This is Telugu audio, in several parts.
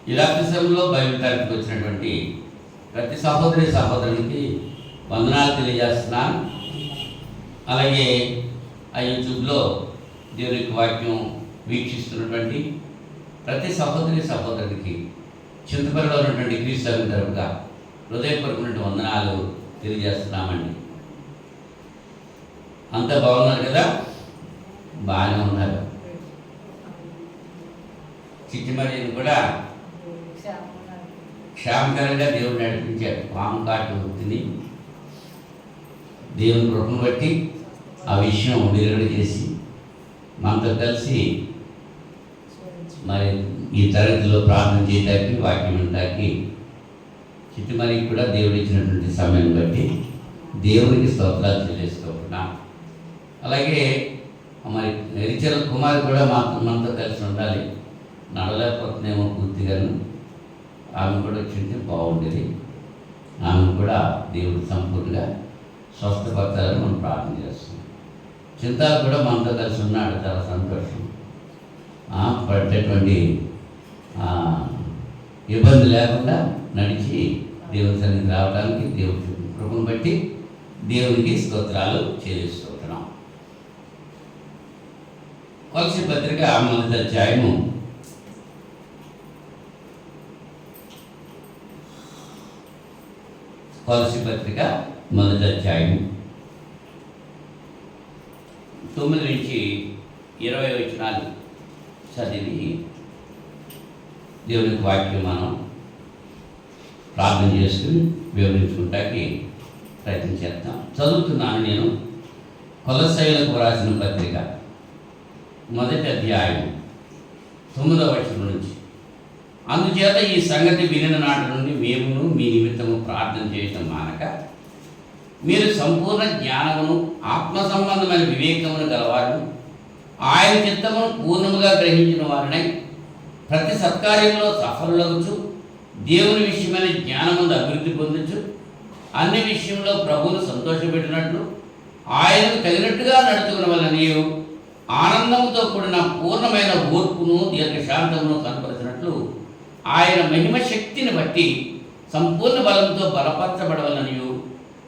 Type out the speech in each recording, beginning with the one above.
ఈ రాత్రి సమయంలో బైబిల్ తరగతికి వచ్చినటువంటి ప్రతి సహోదరి సహోదరునికి వందనాలు తెలియజేస్తున్నాను. అలాగే ఆ యూట్యూబ్లో దేవునికి వాక్యం వీక్షిస్తున్నటువంటి ప్రతి సహోదరి సహోదరునికి చింతపల్లిలో ఉన్నటువంటి క్రీస్తు సభ తరపుగా హృదయపూర్వకమైన వందనాలు తెలియజేస్తున్నామండి. అంతా బాగున్నారు కదా? బాగానే ఉన్నారు. చిట్టిమరిని కూడా క్షేమకరంగా దేవుడు నడిపించాడు. పాము కాటు తిని దేవుని కృపను బట్టి ఆ విషయం వెలువడి చేసి మనతో కలిసి మరి ఈ తరగతిలో ప్రార్థన చేయడానికి వాక్యం వినడానికి చిట్టిమరికి కూడా దేవుడు ఇచ్చినటువంటి సమయం బట్టి దేవునికి స్తోత్రాలు చెల్లిస్తున్నాం. అలాగే మరి రిచర్ కుమార్ కూడా మనతో కలిసి ఉండాలి. నడలేకపోతున్నామో పూర్తిగాను. ఆమె కూడా వచ్చింటే బాగుండేది. ఆమె కూడా దేవుడు సంపూర్ణంగా స్వస్థపరచాలని మనం ప్రార్థన చేస్తున్నాం. చింతాలు కూడా మనతో కలిసి ఉన్నాడు. చాలా సంతోషం. పడేటువంటి ఇబ్బంది లేకుండా నడిచి దేవుని సన్నిధికి రావడానికి దేవుడి కృపను బట్టి దేవునికి స్తోత్రాలు చెల్లిస్తున్నాం. కొలసీ పత్రిక మొదటి అధ్యాయము 9 నుంచి 20 వచనాలు చదివి దేవునికి వాక్యం మనం ప్రార్థన చేసుకుని వివరించుకుంటానికి ప్రయత్నం చేద్దాం. చదువుతున్నాను నేను. కొలస్సీయులకు రాసిన పత్రిక మొదటి అధ్యాయం 9వ వచనం నుంచి. అందుచేత ఈ సంగతి వినిన నాటి నుండి మేమును మీ నిమిత్తము ప్రార్థన చేయటం మానక మీరు సంపూర్ణ జ్ఞానమును ఆత్మ సంబంధమైన వివేకమును గలవారు, ఆయన చిత్తమును పూర్ణముగా గ్రహించిన వారినై ప్రతి సత్కార్యంలో సఫలులగుచు దేవుని విషయమైన జ్ఞానమును అభివృద్ధి పొందొచ్చు, అన్ని విషయంలో ప్రభువును సంతోషపెట్టినట్లు ఆయనకు తగినట్టుగా నడుచుకున్న వలన ఆనందముతో కూడిన పూర్ణమైన ఓర్పును దీర్ఘశాంతమును కనపరిచినట్లు ఆయన మహిమ శక్తిని బట్టి సంపూర్ణ బలంతో బలపరచబడవలనియు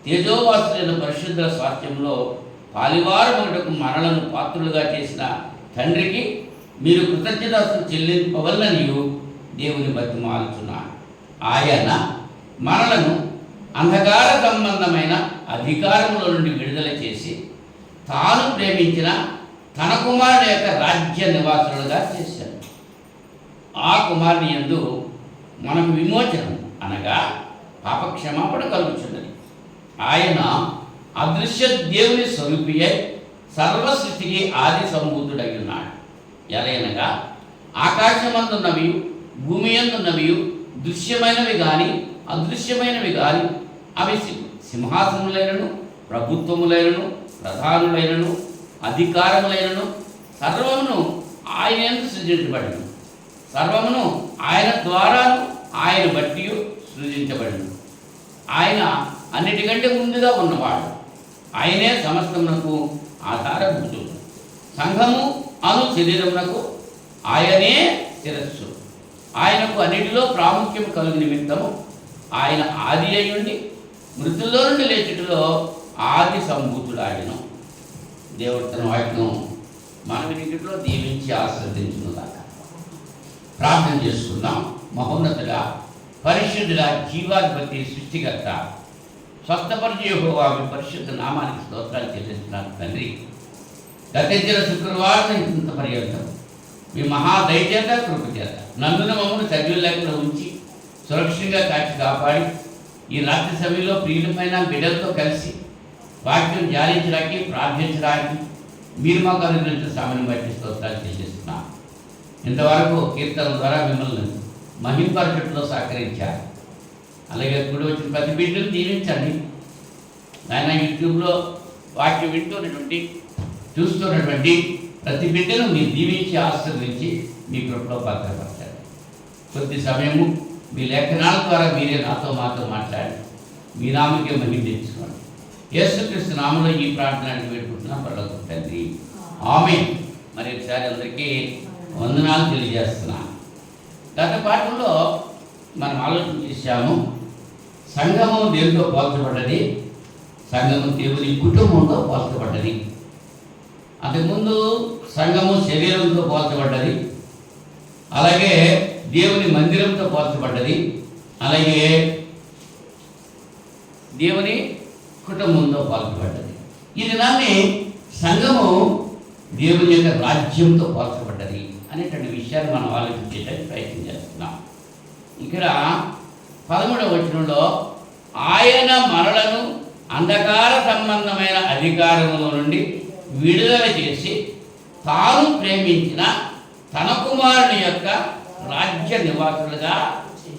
తేజోవాసులైన పరిశుద్ధ స్వాస్థ్యంలో పాలివారములకు మనలను పాత్రులుగా చేసిన తండ్రికి మీరు కృతజ్ఞతాస్తులు చెల్లింపవలనియు దేవుని బతిమాలుచున్నాను. ఆయన మనలను అంధకార సంబంధమైన అధికారముల నుండి విడుదల చేసి తాను ప్రేమించిన తన కుమారుని యొక్క రాజ్య నివాసులుగా చేశాడు. ఆ కుమారుని యందు మనకు విమోచనం అనగా పాపక్షమాపణ కలుగుచున్నది. ఆయన అదృశ్య దేవుని స్వరూపి అయి సర్వసృష్టికి ఆది సంభూతుడై ఉన్నాడు. ఎలయనగా ఆకాశమందున్నవి భూమి యందున్నవి దృశ్యమైనవి కానీ అదృశ్యమైనవి కానీ అవి సింహాసనములైనను ప్రభుత్వములైనను ప్రధానులైనను అధికారములైనను సర్వమును ఆయన యందు సృజించబడిన, సర్వమును ఆయన ద్వారాను ఆయన బట్టి సృజించబడిన. ఆయన అన్నిటికంటే ముందుగా ఉన్నవాడు. ఆయనే సమస్తమునకు ఆధారభూతుడు. సంఘము అను శరీరమునకు ఆయనే శిరస్సు. ఆయనకు అన్నిటిలో ప్రాముఖ్యం కలుగు నిమిత్తము ఆయన ఆది అయ్యుండి మృతుల్లో నుండి లేచుటలో ఆది సంభూతుడాయను. దేవుడు తన వాక్యం మనం ఇంటిలో దీవించి ఆశ్రదించున్నదాకా ప్రార్థన చేసుకుందాం. మహోన్నతుడా, పరిశుద్ధుడా, జీవాధిపతి, సృష్టికర్త, స్వస్థపరిచే యెహోవా మీ పరిశుద్ధ నామానికి స్తోత్రాలు చెల్లిస్తున్నాను తండ్రి. గతించిన శుక్రవారం ఇంత పర్యంతం మీ మహాదయచేత కృపచేత నన్నున మమ్మల్ని సజీవ లేకుండా ఉంచి సురక్షితంగా కాచి కాపాడి ఈ రాత్రి సమయంలో ప్రియులమైన బిడ్డలతో కలిసి వాక్యం ధ్యానించడానికి ప్రార్థించడానికి మీరు మాకు అనుగ్రహించిన సమయం బట్టి స్తోత్రాలు చెల్లిస్తున్నాను. ఇంతవరకు కీర్తన ద్వారా మిమ్మల్ని మహింపరచట్లో సహకరించారు. అలాగే కూడా వచ్చిన ప్రతి బిడ్డను దీవించండి. ఆయన యూట్యూబ్లో వాక్యం వింటున్నటువంటి చూస్తున్నటువంటి ప్రతి బిడ్డను మీరు దీవించి ఆశీర్వదించి మీ కృపలో భద్రపరచండి. కొద్ది సమయము మీ లేఖనాల ద్వారా మీరే నాతో మాతో మాట్లాడి మీ నామకే మహిమ తెచ్చుకోండి. యేసుక్రీస్తు నామములో ఈ ప్రార్థనకి వేడుకుంటున్నా పరలోక తండ్రి, ఆమేన్. మరి ఒకసారి అందరికీ వందనాలు తెలియజేస్తున్నాను. గత పాఠంలో మనం ఆలోచన చేశాము. సంఘము దేవునితో పోల్చబడ్డది, సంఘము దేవుని కుటుంబంతో పోల్చబడ్డది. అంతకుముందు సంఘము శరీరంతో పోల్చబడ్డది, అలాగే దేవుని మందిరంతో పోల్చబడ్డది, అలాగే దేవుని కుటుంబంతో పోల్చబడ్డది. ఇది దాన్ని సంఘము దేవుని యొక్క రాజ్యంతో పోల్చబడ్డది అనేటువంటి విషయాన్ని మనం ఆలోచించేటట్టు ప్రయత్నం చేస్తున్నాం. ఇక్కడ 13వ వచనంలో ఆయన మనలను అంధకార సంబంధమైన అధికారముల నుండి విడుదల చేసి తాను ప్రేమించిన తన కుమారుని యొక్క రాజ్య నివాసులుగా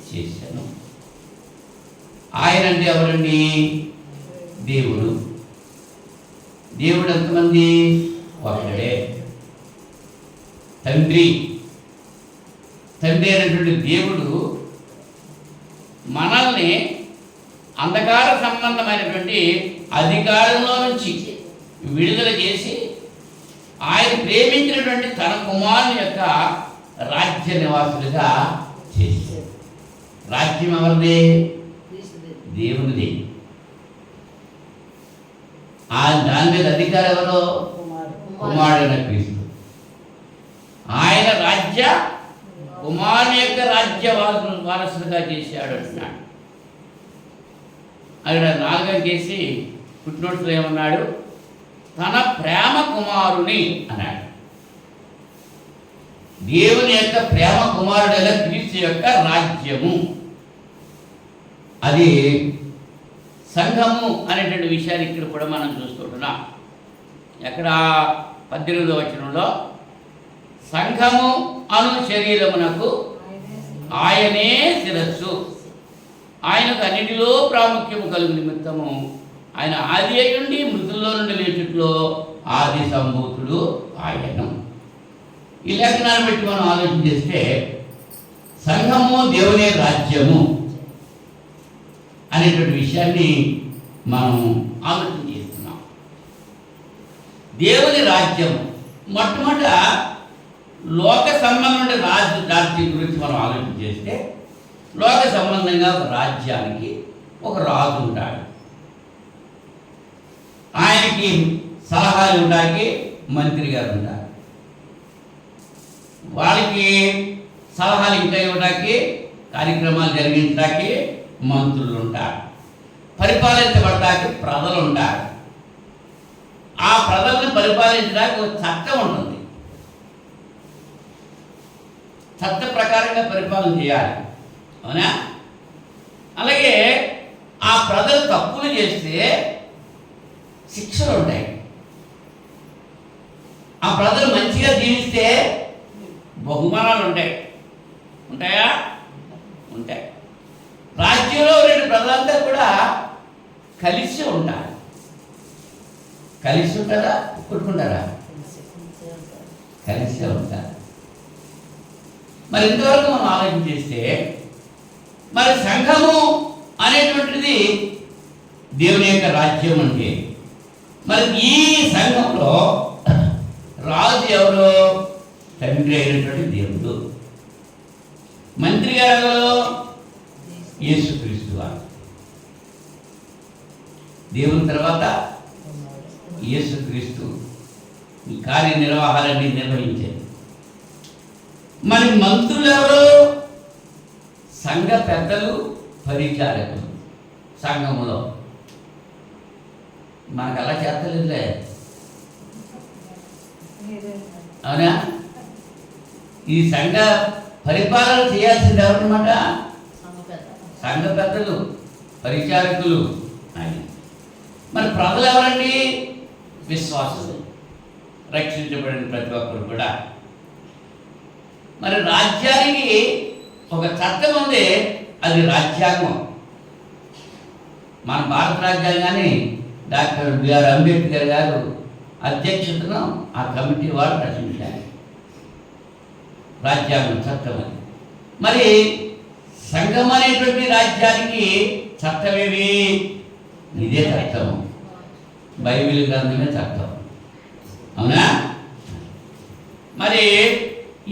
చేశాను. ఆయన అంటే ఎవరండి? దేవుడు. దేవుడు ఎంతమంది? ఒకడే. తండ్రి అయినటువంటి దేవుడు మనల్ని అంధకార సంబంధమైనటువంటి అధికారంలో నుంచి విడుదల చేసి ఆయన ప్రేమించినటువంటి తన కుమారుని యొక్క రాజ్య నివాసులుగా చేశారు. రాజ్యం ఎవరిది? దేవునిది. దాని మీద అధికారం ఎవరో? కుమారుడైన క్రీస్తు. ఆయన రాజ్య కుమారుని యొక్క రాజ్య వారసులుగా చేశాడు అంటున్నాడు. అక్కడ 4వ కేసి పుట్టినోట్స్లో ఏమన్నాడు? తన ప్రేమ కుమారుని అన్నాడు. దేవుని యొక్క ప్రేమ కుమారుడైన క్రీస్తు యొక్క రాజ్యము, అది సంఘము అనేటువంటి విషయాన్ని ఇక్కడ కూడా మనం చూస్తుంటున్నాం. ఎక్కడ 18వ వచనంలో సంఘము అను శరీరమునకు ఆయనే శిరస్సు, ఆయనకు అన్నిటిలో ప్రాముఖ్యము కలుగు నిమిత్తము ఆయన ఆది అయ్యుండి మృతుల్లో నుండి లేచుట్లో ఆది సంభూతుడు ఆయను. ఈ లేఖనాన్ని బట్టి మనం ఆలోచన చేస్తే సంఘము దేవుని రాజ్యము అనేటువంటి విషయాన్ని మనం ఆలోచన చేస్తున్నాం. దేవుని రాజ్యము మొట్టమొదట లోక సంబంధమైన రాజ్యం గురించి మనం ఆలోచన చేస్తే లోక సంబంధంగా ఒక రాజ్యానికి ఒక రాజు ఉంటాడు. ఆయనకి సలహాలు ఉండడానికి మంత్రి గారు ఉంటారు. వాళ్ళకి సలహాలు ఇంకా ఇవ్వడానికి, కార్యక్రమాలు జరిగించడానికి మంత్రులు ఉంటారు. పరిపాలించబడటానికి ప్రజలు ఉంటారు. ఆ ప్రజలను పరిపాలించడానికి ఒక చట్టం ఉంటుంది. చట్ట ప్రకారంగా పరిపాలన చేయాలి, అవునా? అలాగే ఆ ప్రజలు తప్పులు చేస్తే శిక్షలు ఉంటాయి. ఆ ప్రజలు మంచిగా జీవిస్తే బహుమానాలు ఉంటాయి. ఉంటాయా? ఉంటాయి. రాజ్యంలో రెండు ప్రజలంతా కూడా కలిసి ఉంటారు. కలిసి ఉంటారా? కొట్టుకుంటారా? కలిసే ఉంటారు. మరి ఇంతవరకు మనం ఆలోచన చేస్తే మరి సంఘము అనేటువంటిది దేవుని యొక్క రాజ్యం అంటే, మరి ఈ సంఘంలో రాజు ఎవరో? తండ్రి అయినటువంటి దేవుడు. మంత్రి గారు ఎవరో? యేసుక్రీస్తు వారు. దేవుని తర్వాత యేసుక్రీస్తు ఈ కార్యనిర్వాహాలన్నీ నిర్వహించారు. మరి మంత్రులు ఎవరు? సంఘ పెద్దలు, పరిచారకులు. సంఘములో మనకు అలా చేస్తలేదులే, అవునా? ఈ సంఘ పరిపాలన చేయాల్సింది ఎవరన్నమాట? సంఘ పెద్దలు, పరిచారకులు. అని మరి ప్రజలు ఎవరండి? విశ్వాసులు, రక్షించబడిన ప్రతి ఒక్కరు కూడా. మరి రాజ్యానికి ఒక చట్టం ఉంది, అది రాజ్యాంగం. మన భారత రాజ్యాంగాన్ని డాక్టర్ బిఆర్ అంబేద్కర్ గారు అధ్యక్షతను ఆ కమిటీ వారు రచించారు. రాజ్యాంగం చట్టం అది. మరి సంఘం అనేటువంటి రాజ్యానికి చట్టమేవి? ఇదే చట్టం, బైబిల్ గ్రంథమే చట్టం, అవునా? మరి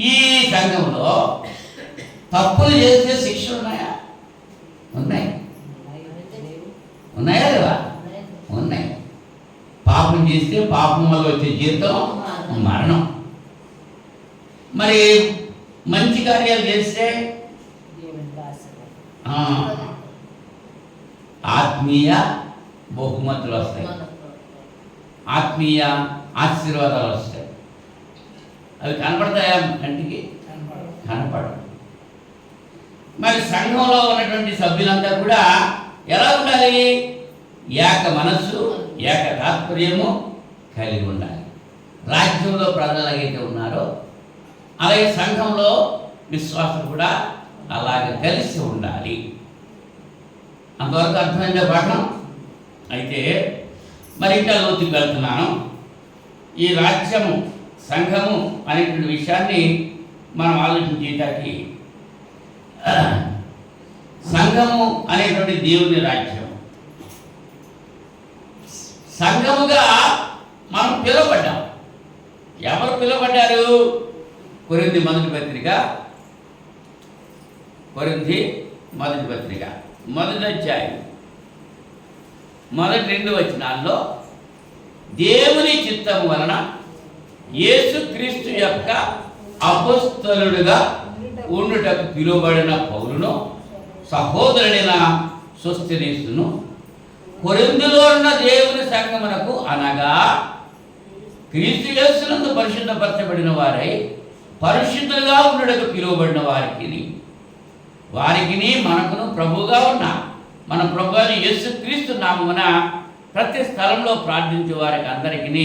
ఈ సంఘంలో తప్పులు చేస్తే శిక్షలు ఉన్నాయా? ఉన్నాయి. ఉన్నాయా లేవా? ఉన్నాయి. పాపం చేస్తే పాపం వల్ల వచ్చే జీవితం మరణం. మరి మంచి కార్యాలు చేస్తే ఆత్మీయ బహుమతులు వస్తాయి, ఆత్మీయ ఆశీర్వాదాలు వస్తాయి. అవి కనపడతాయా? కంటికి కనపడవు. మరి సంఘంలో ఉన్నటువంటి సభ్యులంతా కూడా ఎలా ఉండాలి? ఏక మనస్సు, ఏక తాత్పర్యము కలిగి ఉండాలి. రాజ్యంలో ప్రజలు ఎలాగైతే ఉన్నారో అలాగే సంఘంలో విశ్వాసం కూడా అలాగే కలిసి ఉండాలి. అంతవరకు అర్థమైందే పాఠం? అయితే మరి ఇంకా లోతుకి వెళ్తున్నాను. ఈ రాజ్యము, సంఘము అనేటువంటి విషయాన్ని మనం ఆలోచించేటానికి, సంఘము అనేటువంటి దేవుని రాజ్యం, సంఘముగా మనం పిలువబడ్డాం. ఎవరు పిలువబడ్డారు? కొరింథీ మొదటి పత్రిక, కొరింథీ మొదటి పత్రిక మొదటి అధ్యాయం మొదటి 2 వచనాల్లో దేవుని చిత్తము వలన యేసుక్రీస్తు యొక్క అపొస్తలుడుగా ఉండుటకు పిలువబడిన పౌలును, సహోదరుడైన సోస్తెనేసును, కొరింథీలో ఉన్న దేవుని సంఘమునకు అనగా క్రీస్తు యేసునందు పరిశుద్ధపరచబడిన వారై పరిశుద్ధులుగా ఉండుటకు పిలువబడిన వారికి మనకును ప్రభువుగా ఉన్న మన ప్రభు అయిన యేసుక్రీస్తు నామమున ప్రతి స్థలంలో ప్రార్థించే వారికి అందరికీ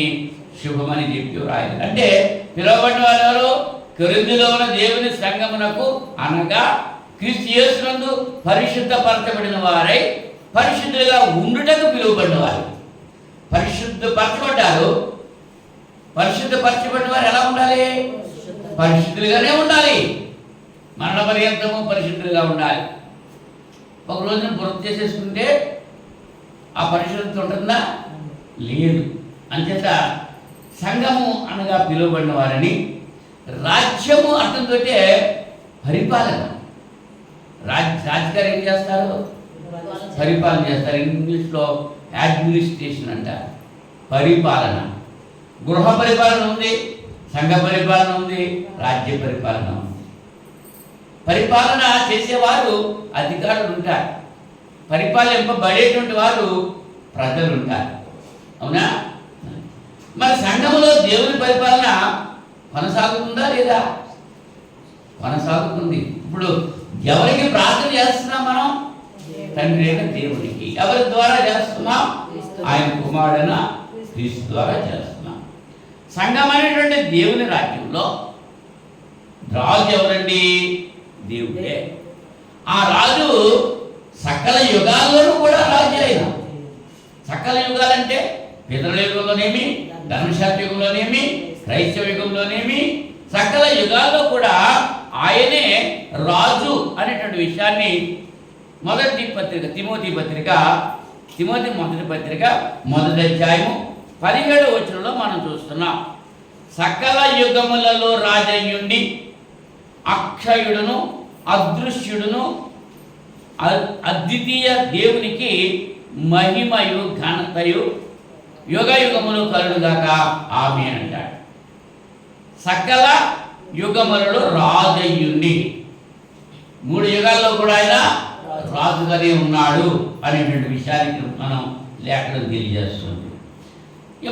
శుభమని చెప్పి రాయాలి. అంటే పిలువబడిన వారు కొరింథీలో ఉన్న దేవుని సంఘమునకు అనగా క్రీస్తు యేసునందు పరిశుద్ధపరచబడిన వారై పరిశుద్ధులుగా ఉండుటకు పిలువబడిన వారు. పరిశుద్ధపరచబడ్డారు. పరిశుద్ధపరచబడిన వారు ఎలా ఉండాలి? పరిశుద్ధులుగానే ఉండాలి. మరణ పర్యంతము పరిశుద్ధులుగా ఉండాలి. ఒక రోజున గుర్తు చేసేసుకుంటే ఆ పరిశుద్ధత ఉంటుందా? లేదు. అంచేత సంఘము అనగా పిలువబడిన వారని, రాజ్యము అర్థంతో పరిపాలన. రాజుగారు ఏం చేస్తారు? పరిపాలన చేస్తారు. ఇంగ్లీష్లో అడ్మినిస్ట్రేషన్ అంటారు. పరిపాలన. గృహ పరిపాలన ఉంది, సంఘ పరిపాలన ఉంది, రాజ్య పరిపాలన ఉంది. పరిపాలన చేసేవారు అధికారులు ఉంటారు, పరిపాలింపబడేటువంటి వారు ప్రజలు ఉంటారు. అవునా? మరి సంఘములో దేవుని పరిపాలన కొనసాగుతుందా లేదా? కొనసాగుతుంది. ఇప్పుడు ఎవరికి ప్రార్థన చేస్తున్నాం మనం? తండ్రి అయిన దేవునికి. ఎవరి ద్వారా చేస్తున్నాం? ఆయన కుమారుడైన క్రీస్తు ద్వారా చేస్తున్నాం. సంఘం అనేటువంటి దేవుని రాజ్యంలో రాజు ఎవరండి? దేవుడే. ఆ రాజు సకల యుగాల్లోనూ కూడా రాజు. అయిన సకల యుగాలంటే పితరుల యుగంలోనేమి, ధర్మశాస్త్ర యుగంలోనేమి, క్రైస్తవ యుగంలోనేమి, సకల యుగాల్లో కూడా ఆయనే రాజు అనేటువంటి విషయాన్ని మొదటి పత్రిక, తిమోతి పత్రిక, తిమోతి మొదటి పత్రిక మొదటి అధ్యాయము 17వ వచనంలో మనం చూస్తున్నాం. సకల యుగములలో రాజయ్యుండి అక్షయుడును అదృశ్యుడును అద్వితీయ దేవునికి మహిమయు ఘనతయు యుగ యుగములు కలుగుగాక ఆమేన్ అంటాడు. సకల యుగములలో రాజయ్యుండి, 3 యుగాల్లో కూడా ఆయన రాజుగానే ఉన్నాడు అనేటువంటి విషయానికి మనం లేఖనం తెలియజేస్తుంది.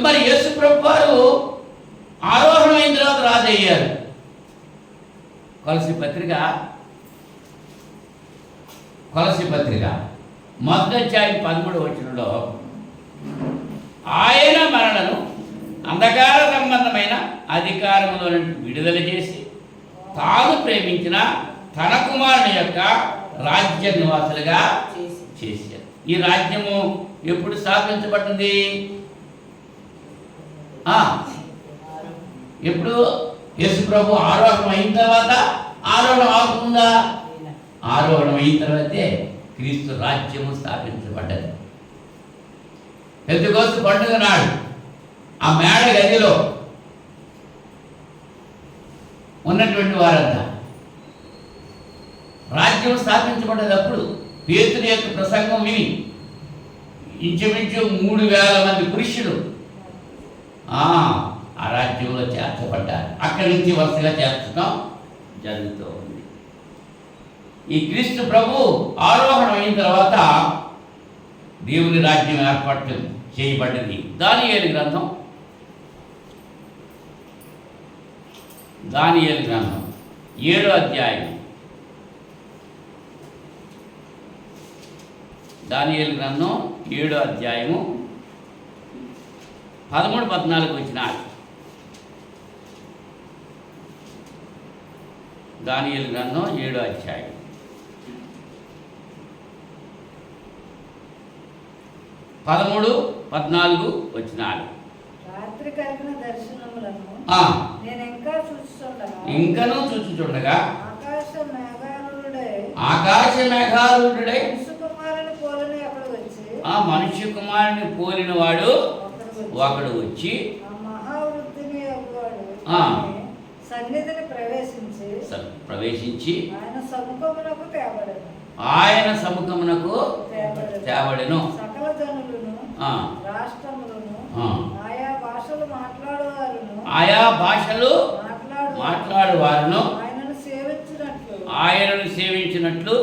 మరి యేసు ప్రభు వారు ఆరోహణమైన తర్వాత రాజు అయ్యారు. కొలసి పత్రిక మొదటి అధ్యాయం 13వ వచనంలో ఆయన మరణను అంధకార సంబంధమైన అధికారములో విడుదల చేసి తాను ప్రేమించిన తన కుమారుని యొక్క రాజ్య నివాసులుగా చేశారు. ఈ రాజ్యము ఎప్పుడు స్థాపించబడింది? ఎప్పుడు? యేసు ప్రభు ఆరోహణం అయిన తర్వాత. ఆరోహణం అవుతుందా? ఆరోహణం అయిన తర్వాతే క్రీస్తు రాజ్యము స్థాపించబడ్డది. పెద్దకోస్తు పండుగ నాడు ఆ మేడ గదిలో ఉన్నటువంటి వారంతా రాజ్యం స్థాపించబడ్డప్పుడు పేతురు యొక్క ప్రసంగం విని ఇంచుమించు 3,000 మంది పురుషులు ఆ రాజ్యంలో చేర్చబడ్డారు. అక్కడి నుంచి వరుసగా చేర్చడం జరుగుతూ ఉంది. ఈ క్రీస్తు ప్రభు ఆరోహణం అయిన తర్వాత దేవుని రాజ్యం ఏర్పాటు చేయబడింది. దానియేలు గ్రంథం 7వ అధ్యాయం. దానియేలు గ్రంథం 7వ అధ్యాయము 13-14 వచనాలు. దానియేలు గ్రంథం 7వ అధ్యాయం 13-14 వచనాలు. రాత్రి కలిగిన దర్శనములను ఇంకనూ చూచుచుండగా ఆకాశ మేఘాలుడై మనుష్య కుమారుని పోలిన వాడు ఒకడు వచ్చి సన్నిధిని ప్రవేశించి ఆయన సముఖమునకు తేబడెను. సకల జనులను రాష్ట్రములను ఆయా భాషలు మాట్లాడువారును ఆయనను సేవించినట్లు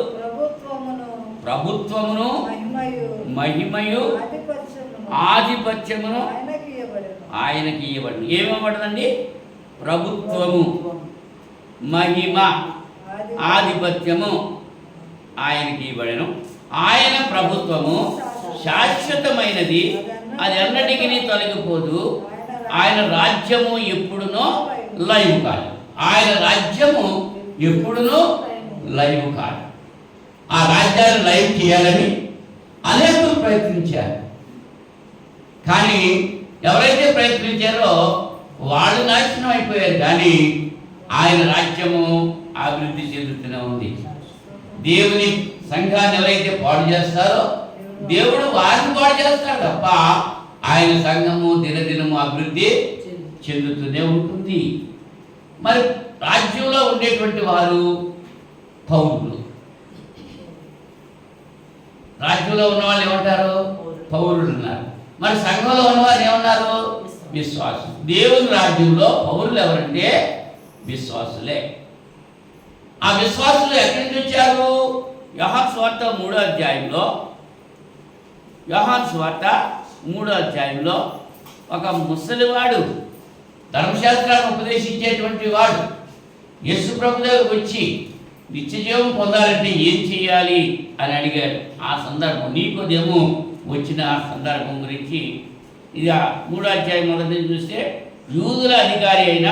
ప్రభుత్వమును మహిమయు ఆధిపత్యమును ఆయనకి ఇవ్వబడింది. ఏమివ్వబడిందండి? ప్రభుత్వము, మహిమ, ఆధిపత్యము ఆయనకి ఇవ్వబడెను. ఆయన ప్రభుత్వము శాశ్వతమైనది, అది ఎన్నటికీ తొలగిపోదు. ఆయన రాజ్యము ఎప్పుడునో లైవ్ కాదు. ఆయన రాజ్యము ఎప్పుడునో లైవ్ కాదు. ఆ రాజ్యాన్ని లైవ్ చేయాలని అనేకులు ప్రయత్నించారు. కానీ ఎవరైతే ప్రయత్నించారో వాళ్ళు నాశనం అయిపోయారు. కానీ ఆయన రాజ్యము అభివృద్ధి చెందుతూనే ఉంది. దేవుని సంఘాన్ని ఎవరైతే పాడు చేస్తారో దేవుడు వారిని పాడు చేస్తాడు తప్ప ఆయన సంఘము దినదినము అభివృద్ధి చెందుతూనే ఉంటుంది. మరి రాజ్యంలో ఉండేటువంటి వారు పౌరులు. రాజ్యంలో ఉన్న వాళ్ళు ఏమంటారు? పౌరులు ఉన్నారు. మరి సంఘంలో ఉన్నవారు ఏమన్నారు? విశ్వాసం. దేవుని రాజ్యంలో పౌరులు ఎవరంటే విశ్వాసులే. ఆ విశ్వాసులు ఎక్కడి నుంచి వచ్చారు? యోహాను సువార్త 3వ అధ్యాయంలో ఒక ముసలివాడు ధర్మశాస్త్రాన్ని ఉపదేశించేటువంటి వాడు యేసు ప్రభు దగ్గరకు వచ్చి నిత్యజీవం పొందాలంటే ఏం చేయాలి అని అడిగాడు. ఆ సందర్భం నీకోదేమో వచ్చిన ఆ సందర్భం గురించి ఇది 3వ అధ్యాయం మొదటి చూస్తే, యూదుల అధికారి అయిన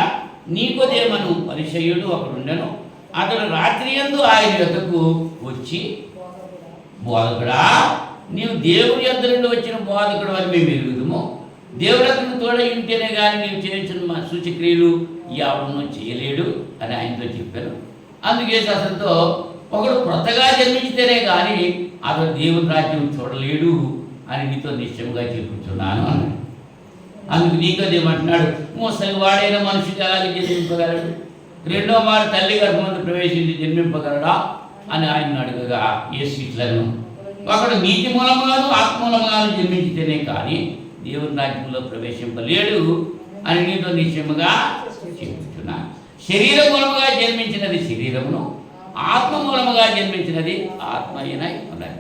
నీకోదేమను పరిసయ్యుడు ఒకడుండెను. అతడు రాత్రియందు ఆయన యొద్దకు వచ్చి, బోధకుడా, నీవు దేవుని యొద్ద నుండి వచ్చిన బోధకుడు అని మేము ఎరుగుదుము. దేవుడు అతను తోడై ఉంటేనే కానీ నీవు చేయించిన సూచక్రియలు ఎవడనూ చేయలేడు అని ఆయనతో చెప్పాను. అందుకే అతనితో, ఒకడు కొత్తగా జన్మించితేనే కానీ అతను దేవుని రాజ్యం చూడలేడు అని నీతో నిశ్చయంగా చెప్పుతున్నాను అన్నాడు. అందుకు నీకోదేమంటున్నాడు, ముసలి వాడైన మనుషుడు అలాగే జన్మింపగలడు? రెండో మారు తల్లి గర్భమందు ప్రవేశించి జన్మింపగలడా అని ఆయన అడుగగా యేసు ఇట్లను, ఒకడు నీతి మూలముగాను ఆత్మ మూలముగాను జన్మించితేనే కానీ దేవుని రాజ్యంలో ప్రవేశింపలేడు అని నీతో నిశ్చయముగా చెప్తున్నాను. శరీర మూలముగా జన్మించినది శరీరమును, ఆత్మ మూలముగా జన్మించినది ఆత్మ అయినా ఉన్నాయి.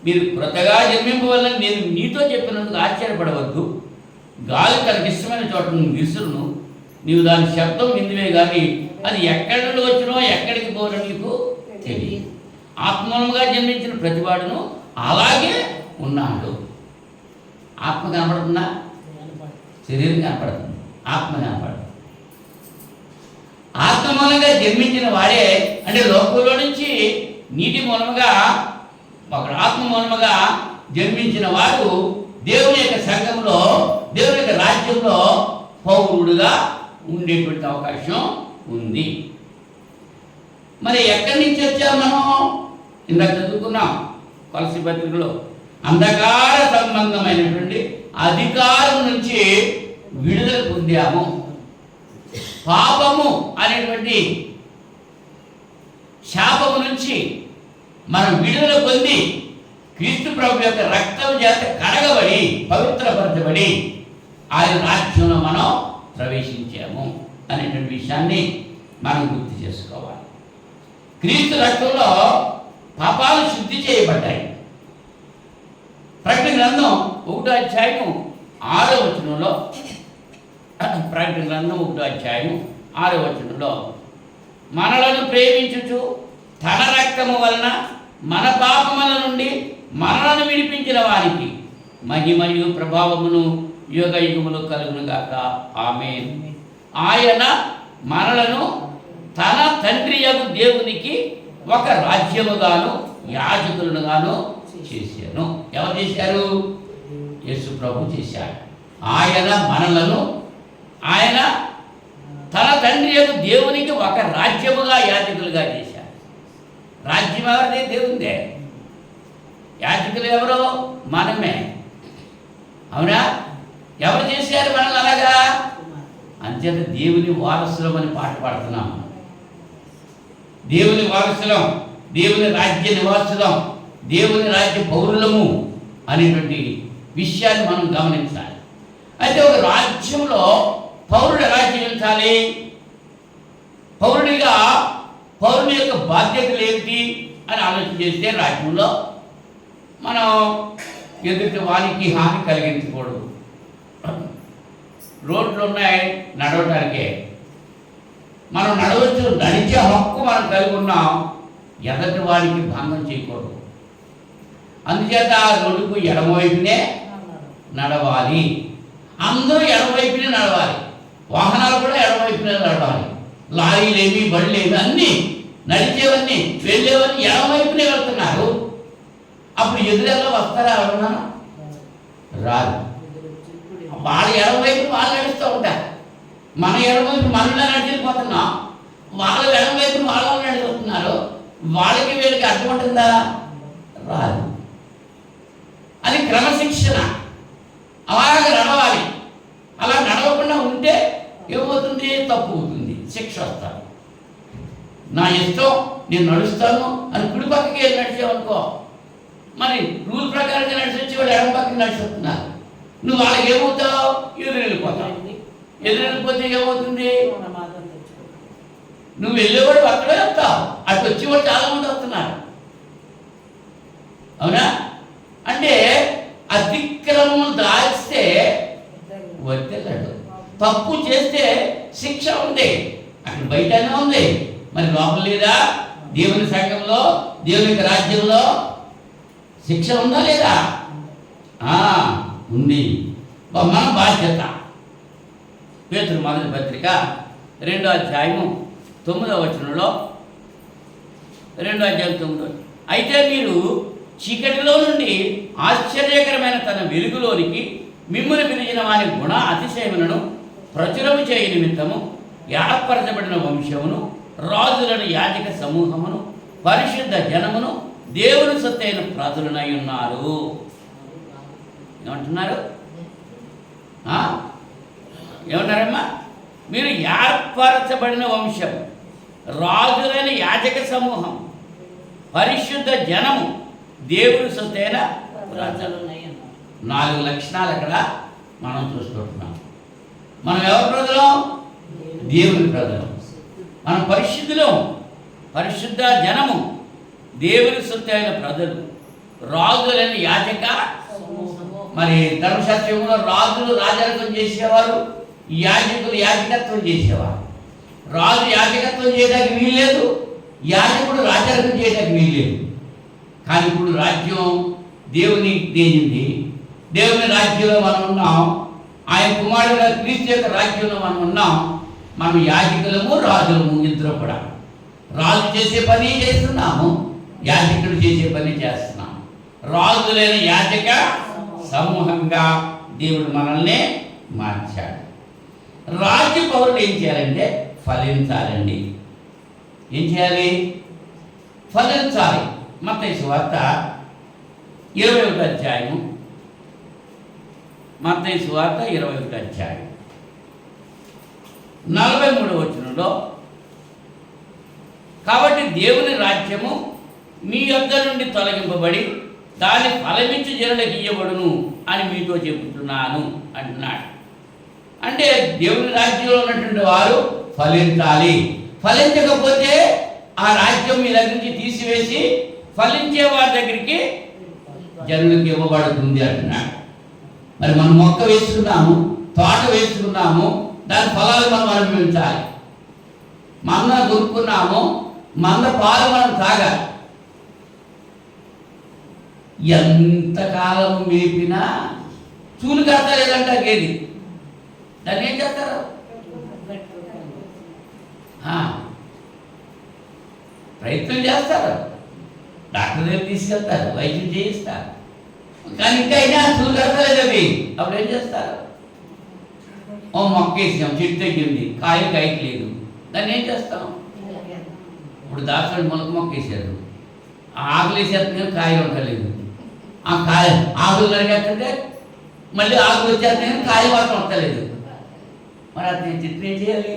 మీరు క్రొత్తగా జన్మింపవల్లని నేను నీతో చెప్పినందుకు ఆశ్చర్యపడవద్దు. గాలి తనకి ఇష్టమైన చోట విసురును, నీవు దాని శబ్దం విందువే కానీ అది ఎక్కడి నుండి వచ్చినో ఎక్కడికి పోనో నీకు తెలియదు. ఆత్మూలముగా జన్మించిన ప్రతివాడును అలాగే ఉన్నాడు. ఆత్మ కనపడుతుందా? శరీరం కనపడుతుంది, ఆత్మ కనపడుతుంది. ఆత్మ మూలంగా జన్మించిన వాడే, అంటే లోకంలో నుంచి నీటి మూలముగా ఒకడు ఆత్మ మూలముగా జన్మించిన వాడు దేవుని యొక్క సంఘంలో, దేవుని యొక్క రాజ్యంలో పౌరుడుగా ఉండేటువంటి అవకాశం ఉంది. మరి ఎక్కడి నుంచి వచ్చాం మనం? ఇందాక చదువుకున్నాం కొలసీ పత్రికలో, అంధకార సంబంధమైనటువంటి అధికారం నుంచి విడుదల పొందాము. పాపము అనేటువంటి శాపము నుంచి మనం విడుదల పొంది క్రీస్తు ప్రభు యొక్క రక్తం చేత కడగబడి పవిత్రపరచబడి ఆయన రాజ్యంలో మనం ప్రవేశించాము అనేటువంటి విషయాన్ని మనం గుర్తు చేసుకోవాలి. క్రీస్తు రక్తంలో పాపాలు శుద్ధి చేయబడ్డాయి. ప్రకటన గ్రంథం 1వ అధ్యాయం 6వ వచనంలో, ప్రకటన గ్రంథం 1వ అధ్యాయం 6వ వచనంలో, మనలను ప్రేమించుచు తన రక్తము వలన మన పాపముల నుండి మనలను విడిపించిన వారికి మహిమయు ప్రభావమును యుగ యుగములు కలుగునుగాక. ఆమేన్. ఆయన మనలను తన తండ్రి యగు దేవునికి ఒక రాజ్యముగాను యాజకులనుగాను చేశాను. ఎవరు చేశారు? యేసు ప్రభు చేశాడు. ఆయన మనలను ఆయన తన తండ్రి యొక్క దేవునికి ఒక రాజ్యముగా యాజకులుగా చేశారు. రాజ్యం ఎవరిదే? దేవుందే. యాజకులు ఎవరో? మనమే. అవునా? ఎవరు చేశారు మనల్ని అలాగా? అంచేత దేవుని వారసులం అని పాట పాడుతున్నాం. దేవుని వారసులం, దేవుని రాజ్య నివాసులం, దేవుని రాజ్య పౌరులము అనేటువంటి విషయాన్ని మనం గమనించాలి. అయితే ఒక రాజ్యంలో పౌరుడు ఎలా జీవించాలి? పౌరుడిగా పౌరుని యొక్క బాధ్యతలు ఏమిటి అని ఆలోచన చేస్తే రాజ్యంలో మనం ఎదుటి వానికి హాని కలిగించకూడదు. రోడ్లు ఉన్నాయి నడవటానికే, మనం నడవచ్చు, నడిచే హక్కు మనం కలిగి ఉన్నాం. ఎదటి వారికి భంగం చేయకూడదు. అందుచేత రోడ్డుకు ఎడమవైపునే నడవాలి. అందరూ ఎడమవైపునే నడవాలి. వాహనాలు కూడా ఎడమవైపునే నడవాలి. లారీలేమి, బళ్ళేమి అన్నీ నడిచేవన్నీ వెళ్ళేవన్నీ ఎడమవైపునే వెళ్తున్నారు. అప్పుడు ఎదురెలా వస్తారా? ఎవరన్నా రాదు. వాళ్ళ ఎడమవైపు వాళ్ళు నడుస్తూ ఉంటారు. మన ఎడమవైపు మనలో నడిచిపోతున్నాం, వాళ్ళ ఎడమవైపు వాళ్ళు నడుస్తున్నారు. వాళ్ళకి వీళ్ళకి అర్థం ఉంటుందా? రాదు. అది క్రమశిక్షణ. అలాగే నడవాలి. అలా నడవకుండా ఉంటే ఏమవుతుంది? తప్పు అవుతుంది, శిక్ష వస్తుంది. నా ఇష్టం, నేను నడుస్తాను అని కుడి పక్కకి వెళ్ళి నడిచావనుకో, మరి రూల్ ప్రకారంగా నడిచి వాళ్ళు ఎడమ పక్కకి నడుస్తున్నారు. నువ్వు వాళ్ళకి ఏమవుతావు? ఎదురు వెళ్ళిపోతావు. ఎదురు వెళ్ళిపోతే ఏమవుతుంది? నువ్వు వెళ్ళేవాడు అక్కడే వస్తావు, అటు వచ్చేవాడు చాలా మంది వస్తున్నారు. అవునా? అంటే అతిక్రమం దాస్తే వద్దెళ్ళాడు. తప్పు చేస్తే శిక్ష ఉంది, అక్కడ బయటనే ఉంది. మరి లోపల లేదా? దేవుని సంఘంలో, దేవుని రాజ్యంలో శిక్ష ఉందా లేదా? ఉంది. మన బాధ్యత. పేతురు మొదటి పత్రిక 2వ అధ్యాయము 9వ వచనంలో, 2వ అధ్యాయం 9. అయితే మీరు చీకటిలో నుండి ఆశ్చర్యకరమైన తన వెలుగులోనికి మిమ్మును పిలిచిన వారి గుణ అతిశయములను ప్రచురము చేయ నిమిత్తము ఏర్పరచబడిన వంశమును, రాజులను, యాజక సమూహమును, పరిశుద్ధ జనమును, దేవుని సొత్తైన ప్రజలనై ఉన్నారు. ఏమంటున్నారు? ఏమంటారమ్మా? మీరు ఏర్పరచబడిన వంశం, రాజులైన యాజక సమూహం, పరిశుద్ధ జనము, దేవుని సొత్తైన ప్రజలు. 4 లక్షణాలు అక్కడ మనం చూసుకుంటున్నాం. మనం ఎవరి ప్రజలం? దేవుని ప్రజలం. మనం పరిశుద్ధులం, పరిశుద్ధ జనము, దేవుని సొత్తైన ప్రజలు, రాజులైన యాజక. మరి ధర్మశాస్త్రంలో రాజులు రాజరికం చేసేవారు, యాజకులు యాజకత్వం చేసేవారు. రాజు యాజకత్వం చేయడానికి వీల్లేదు, యాజకుడు రాజరికం చేయడానికి వీల్లేదు. కానీ ఇప్పుడు రాజ్యం దేవుని దేనింది. దేవుని రాజ్యంలో మనం ఉన్నాం. ఆయన కుమారుడు క్రీస్తు యొక్క రాజ్యంలో మనం ఉన్నాం. మనం యాజకులము, రాజులము, ఇద్దరు కూడా. రాజు చేసే పని చేస్తున్నాము, యాజకుడు చేసే పని చేస్తున్నాము. రాజులైన యాజక సమూహంగా దేవుడు మనల్ని మార్చాడు. రాజ్య పౌరులు ఏం చేయాలంటే ఫలించాలండి. ఏం చేయాలి? ఫలించాలి. మత్తయి సువార్త 21వ అధ్యాయం, మత్తయి సువార్త 21వ43వ వచనంలో, కాబట్టి దేవుని రాజ్యము మీ యొద్ద నుండి తొలగింపబడి దాని ఫలమిచ్చి జనులకు ఇయ్యబడును అని మీతో చెబుతున్నాను అంటున్నాడు. అంటే దేవుని రాజ్యంలో ఉన్నటువంటి వారు ఫలించాలి. ఫలించకపోతే ఆ రాజ్యం మీ దగ్గర నుంచి తీసివేసి ఫలించే వారి దగ్గరికి జనులకు ఇవ్వబడుతుంది అంటున్నాడు. మరి మనం మొక్క వేసుకున్నాము, తోట వేసుకున్నాము, దాని ఫలాలు మనం అనుభవించాలి. మంద కొనుక్కున్నాము, మంద పాలు మనం తాగాలి. ఎంతకాలం మేపినా చూలు కాస్తలేదంట గేది, దాన్ని ఏం చేస్తారు? ప్రయత్నం చేస్తారు, డాక్టర్ దగ్గర తీసుకెళ్తారు, వైద్యం చేయిస్తారు. కానీ ఇంకా అయినా చూలు కాస్తలేదు అవి. అప్పుడు ఏం చేస్తారు? ఓ మొక్క వేసాం, చెట్టు తగ్గింది, కాయట్లేదు, దాన్ని ఏం చేస్తాం? ఇప్పుడు దాచుకొని మొక్క వేసారు, ఆకులు వేసేస్తున్నాయి, కాయ ఉండలేదు. ఆ కాయ ఆకులు నరిగేస్తుంటే మళ్ళీ ఆకులు వచ్చేస్తున్నాయి, కాయ మాత్రం వస్తలేదు. మరి అది చెట్టు ఏం చేయాలి?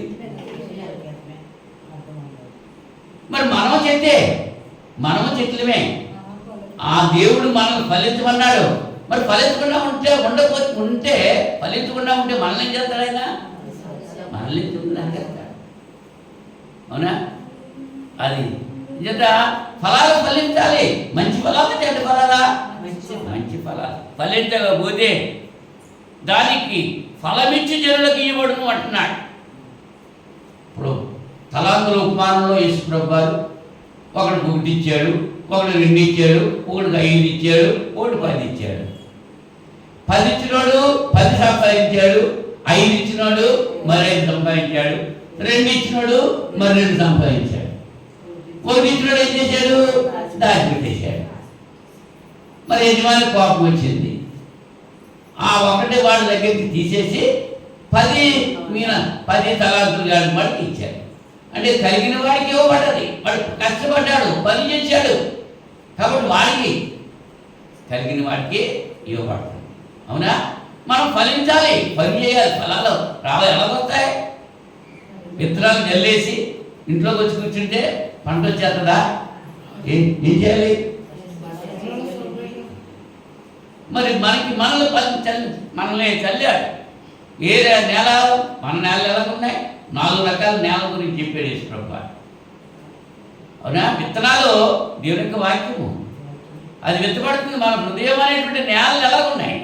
మరి మనము చెట్లమే. ఆ దేవుడు మనల్ని ఫలించమన్నాడు. మరి ఫలించకుండా ఫలించకుండా ఉంటే మనల్ని ఏం చేస్తాడు ఆయన? మనల్ని చేస్తాడు. అవునా? అది నిజంత ఫలాలు ఫలించాలి. మంచి ఫలాలు, చెడ్డ ఫలాలా? మంచి ఫలాలు. ఫలించకపోతే దానికి ఫలమిచ్చి జనులకు ఇవ్వబడును అంటున్నాడు. ఇప్పుడు తలాంతుల ఉపమానంలో యేసుప్రభు వారు ఒకడు 1 ఇచ్చాడు, ఒకడు 2 ఇచ్చాడు, ఒకడికి 5 ఇచ్చాడు, ఒకటి 10 ఇచ్చాడు. 10 ఇచ్చినోడు 10 సంపాదించాడు, 5 ఇచ్చినోడు మరి 5 సంపాదించాడు, 2 ఇచ్చినోడు మరి 2 సంపాదించాడు. 1 ఇచ్చినోడు ఏం చేశాడు? దాచిపెట్టేశాడు. మరి యజమాని కోపం వచ్చింది. ఆ ఒకటి వాడి దగ్గరికి తీసేసి 10 తలాంతులు గాడి వాడికి ఇచ్చాడు. అంటే కలిగిన వాడికి ఇవ్వబడ్డది. వాడు కష్టపడ్డాడు, పని చేశాడు, కాబట్టి వాడికి కలిగిన వాడికి ఇవ్వబడుతుంది. అవునా? మనం ఫలించాలి, పని చేయాలి. ఫలాలు రావాలి. ఎలా వస్తాయి? విత్తనాలు జల్లేసి ఇంట్లోకి వచ్చి కూర్చుంటే పంట వచ్చేస్తుందా? ఏం చేయాలి? మరి మనల్ని చల్లాడు. ఏ నేల? మన నేలలు ఎలా ఉన్నాయి? 4 రకాల నేల గురించి చెప్పాడు యేసుప్రభు. అవునా? విత్తనాలు దేవుని యొక్క వాక్యము, అది విత్తబడుతుంది. మన హృదయం అనేటువంటి నేలలు ఎలా ఉన్నాయి?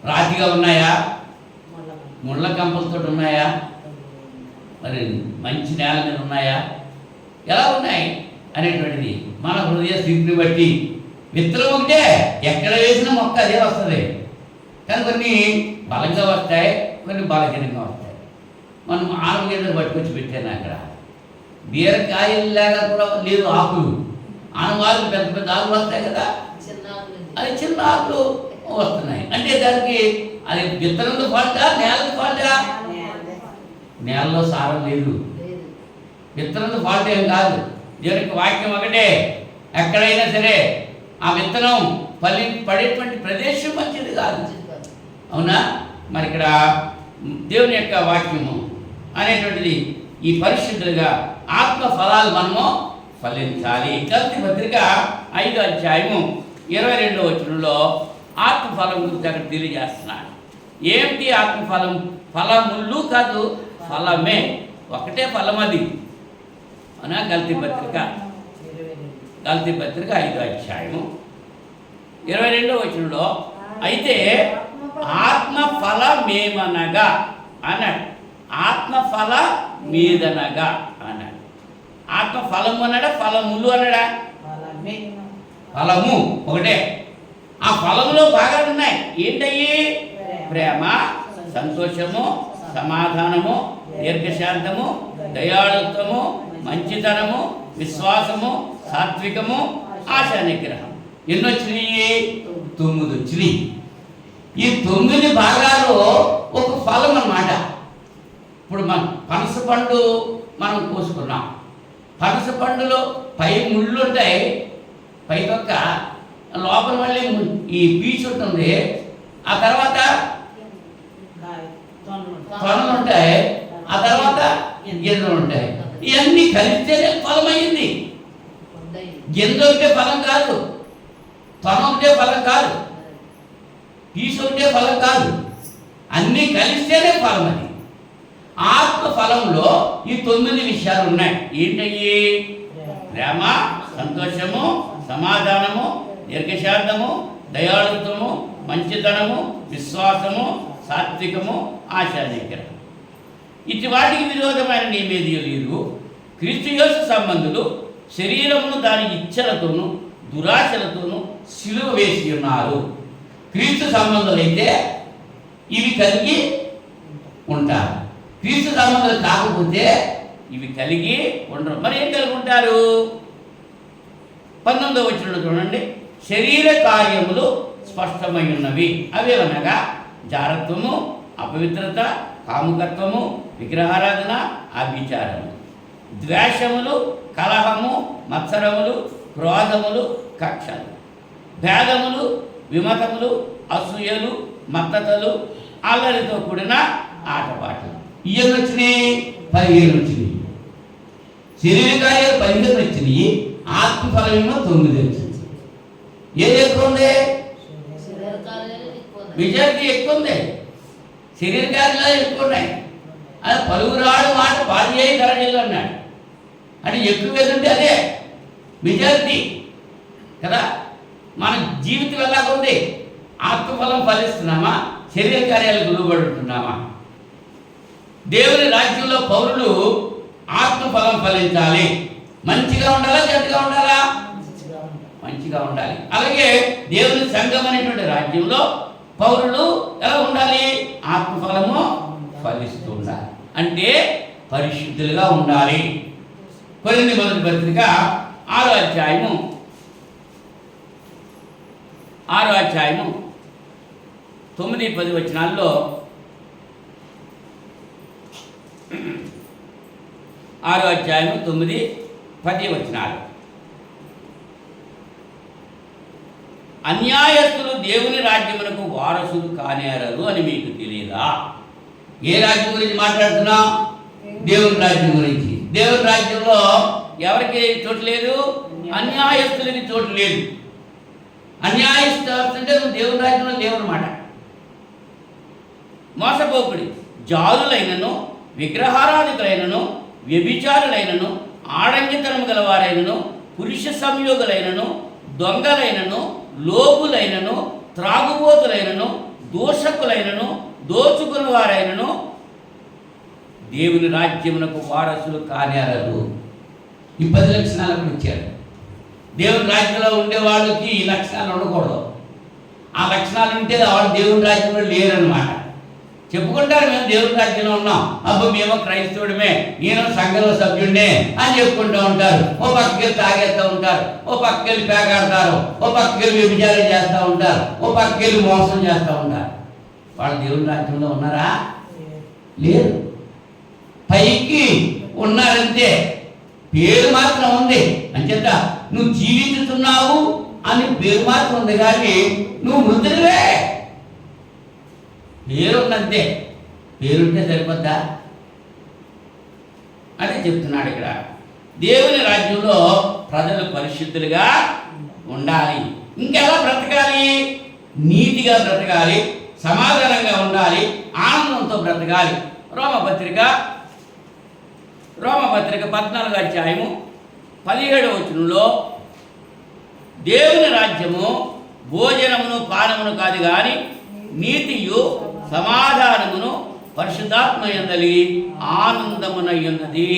రాతిగా ఉన్నాయా? ముళ్ళ కంపలతో ఉన్నాయా? మరి మంచి నేల మీద ఉన్నాయా? ఎలా ఉన్నాయి అనేటువంటిది మన హృదయ స్థితిని బట్టి. విత్తనం ఉంటే ఎక్కడ వేసిన మొక్క అదే వస్తుంది. కానీ కొన్ని బలంగా వస్తాయి, కొన్ని బలహీనంగా వస్తాయి. మనం ఆనగ పట్టుకొచ్చి పెట్టాను అక్కడ. బీరకాయలు లాగా కూడా లేదు ఆకులు. ఆనవాళ్ళు పెద్ద పెద్ద ఆకులు వస్తాయి కదా, అది చిన్న ఆకులు వస్తున్నాయి. అంటే దానికి అది విత్తనంతో ఫాల్టా, నేలతో ఫాల్టా? నేలలో సారం లేదు. విత్తనంతో ఫాల్ట్ ఏం కాదు. దేవునికి వాక్యం ఒకటే. ఎక్కడైనా సరే ఆ విత్తనం పడేటువంటి ప్రదేశం మంచిది కాదు. అవునా? మరి ఇక్కడ దేవుని యొక్క వాక్యము అనేటువంటిది ఈ పరిశుద్ధులుగా ఆత్మ ఫలాలు మనము ఫలించాలి. గలతీ పత్రిక 5వ అధ్యాయము 22వ వచనంలో ఆత్మఫలం గురించి అక్కడ తెలియజేస్తున్నాడు. ఏమిటి ఆత్మఫలం? ఫలములు కాదు, ఫలమే. ఒకటే ఫలం అది. అవునా? గలతీ పత్రిక 5వ అధ్యాయము 22వ వచనంలో అయితే ఆత్మఫలమేమనగా అన్నాడు. ఆత్మఫల మీదనగా అన్నాడు. ఆత్మఫలము అన్నాడా? ఫలములు అన్నాడా? ఫలము ఒకటే. ఆ ఫలములో భాగాలు ఉన్నాయి. ఏంటయ్యి? ప్రేమ, సంతోషము, సమాధానము, దీర్ఘశాంతము, దయాళుత్వము, మంచితనము, విశ్వాసము, సాత్వికము, ఆశా నిగ్రహం. ఎన్ని వచ్చినాయి? 9 వచ్చినాయి. ఈ 9 భాగాలు ఒక ఫలం అన్నమాట. ఇప్పుడు మన పనస పండు మనం కోసుకున్నాం. పనస పండులో పై ముళ్ళు ఉంటాయి, పై తొక్క, లోపల మళ్ళీ ఈ పీచు ఉంటుంది. ఆ తర్వాత తొనలు ఉంటాయి, ఆ తర్వాత గింజలు ఉంటాయి. ఈ ఇవన్నీ కలిస్తేనే ఫలమైంది. గింజ ఉంటే ఫలం కాదు, తొన ఉంటే ఫలం కాదు, పీసు ఉంటే ఫలం కాదు, అన్నీ కలిస్తేనే ఫలం. అది ఆత్మ ఫలంలో ఈ 9 విషయాలు ఉన్నాయి. ఏంటయ్యి? ప్రేమ, సంతోషము, సమాధానము, దీర్ఘశాంతము, దయాళుత్వము, మంచితనము, విశ్వాసము, సాత్వికము, ఆశానిగ్రహం. ఇటు వాటికి విరోధమైన నీమేది లేదు. క్రీస్తు యేసు సంబంధులు శరీరమును దాని ఇచ్చలతోనూ దురాశలతోనూ సిలువ వేసి ఉన్నారు. క్రీస్తు సంబంధులైతే ఇవి కలిగి ఉంటారు. క్రీస్తు సంబంధులు కాకపోతే ఇవి కలిగి ఉండరు. మరి ఏం కలిగి ఉంటారు? 19వ వచనంలో చూడండి. శరీర కార్యములు స్పష్టమై ఉన్నవి. అవేవనగా జారత్వము, అపవిత్రత, కాముకత్వము, విగ్రహారాధన, అభిచారము, ద్వేషములు, కలహము, మత్సరములు, క్రోధములు, కక్షలు, భేదములు, విమతములు, అసూయలు, మత్తతలు, అల్లరితో కూడిన ఆటపాటలు. ఇవన్నీ వచ్చినాయి, 15 వచ్చినాయి. శరీర కార్యాలు 15 వచ్చినాయి. ఆత్మఫలమేమో 9 వచ్చింది. ఏది ఎక్కువ ఉంది? విజయానికి ఎక్కువ ఉంది. శరీర కార్యాలు ఎక్కువ ఉన్నాయి. అది పలువురాడు మాట పాల్చేయి ధరణిలో అన్నాడు. అంటే ఎక్కువ ఏదంటే అదే మెజారిటీ కదా. మన జీవితం ఎలాగుంది? ఆత్మఫలం ఫలిస్తున్నామా? శరీర కార్యాలకు లోబడి ఉంటున్నామా? దేవుని రాజ్యంలో పౌరులు ఆత్మఫలం ఫలించాలి. మంచిగా ఉండాలా, చెడ్డగా ఉండాలా? మంచిగా ఉండాలి. అలాగే దేవుని సంఘం అనేటువంటి రాజ్యంలో పౌరులు ఎలా ఉండాలి? ఆత్మఫలము ఫలిస్తూ ఉండాలి. అంటే పరిశుద్ధులుగా ఉండాలి. కొరింథీ మొదటి పత్రిక 6వ అధ్యాయము 9-10 వచనాల్లో 6వ అధ్యాయము 9-10 వచనాలు. అన్యాయస్తులు దేవుని రాజ్యమునకు వారసులు కానేరరు అని మీకు తెలియదా? ఏ రాజ్యం గురించి మాట్లాడుతున్నాం? దేవుని రాజ్యం గురించి. దేవుని రాజ్యంలో ఎవరికి చోటు లేదు? అన్యాయస్తులకి చోటు లేదు. అన్యాయస్తు అంటే నువ్వు దేవుని రాజ్యంలో లేవన్నమాట. మోసపోకుడి, జారులైనను, విగ్రహారాధికులైనను, వ్యభిచారులైనను, ఆడంగితనము గలవారైనను, పురుష సంయోగులైనను, దొంగలైనను, లోపులైనను, త్రాగుబోతులైనను, దూషకులైనను, దోచుకున్న వారైనను దేవుని రాజ్యమునకు వారసులు కానేరరు. ఈ 10 లక్షణాలు అక్కడ ఇచ్చారు. దేవుని రాజ్యంలో ఉండే వాళ్ళకి ఈ లక్షణాలు ఉండకూడదు. ఆ లక్షణాలు ఉంటే వాళ్ళు దేవుని రాజ్యంలో లేరనమాట. చెప్పుకుంటారు మేము దేవుని రాజ్యంలో ఉన్నాం, అబ్బో మేము క్రైస్తవుడమే, నేను సంఘంలో సభ్యుడినే అని చెప్పుకుంటూ ఉంటారు. ఓ పక్కకెళ్ళి తాగేస్తూ ఉంటారు, ఓ పక్కకెళ్ళి పేకాడతారు, ఓ పక్కకెళ్ళి వ్యభిచారం చేస్తూ ఉంటారు, ఓ పక్కకెళ్ళి మోసం చేస్తూ ఉంటారు. వాళ్ళు దేవుని రాజ్యంలో ఉన్నారా? లేరు. పైకి ఉన్నారంతే, పేరు మాత్రం ఉంది. అంచేత నువ్వు జీవించుతున్నావు అని పేరు మాత్రం ఉంది, కానీ నువ్వు మృతుడివే. పేరున్నంతే, పేరుంటే సరిపోద్దా అని చెప్తున్నాడు ఇక్కడ. దేవుని రాజ్యంలో ప్రజలు పరిశుద్ధులుగా ఉండాలి. ఇంకెలా బ్రతకాలి? నీతిగా బ్రతకాలి, సమాధానంగా ఉండాలి, ఆనందంతో బ్రతకాలి. రోమపత్రిక 14వ అధ్యాయము 17వ వచనంలో దేవుని రాజ్యము భోజనమును పానమును కాదు కానీ నీతియు సమాధానమును పరిశుద్ధాత్మ యందలి ఆనందమునై ఉన్నది.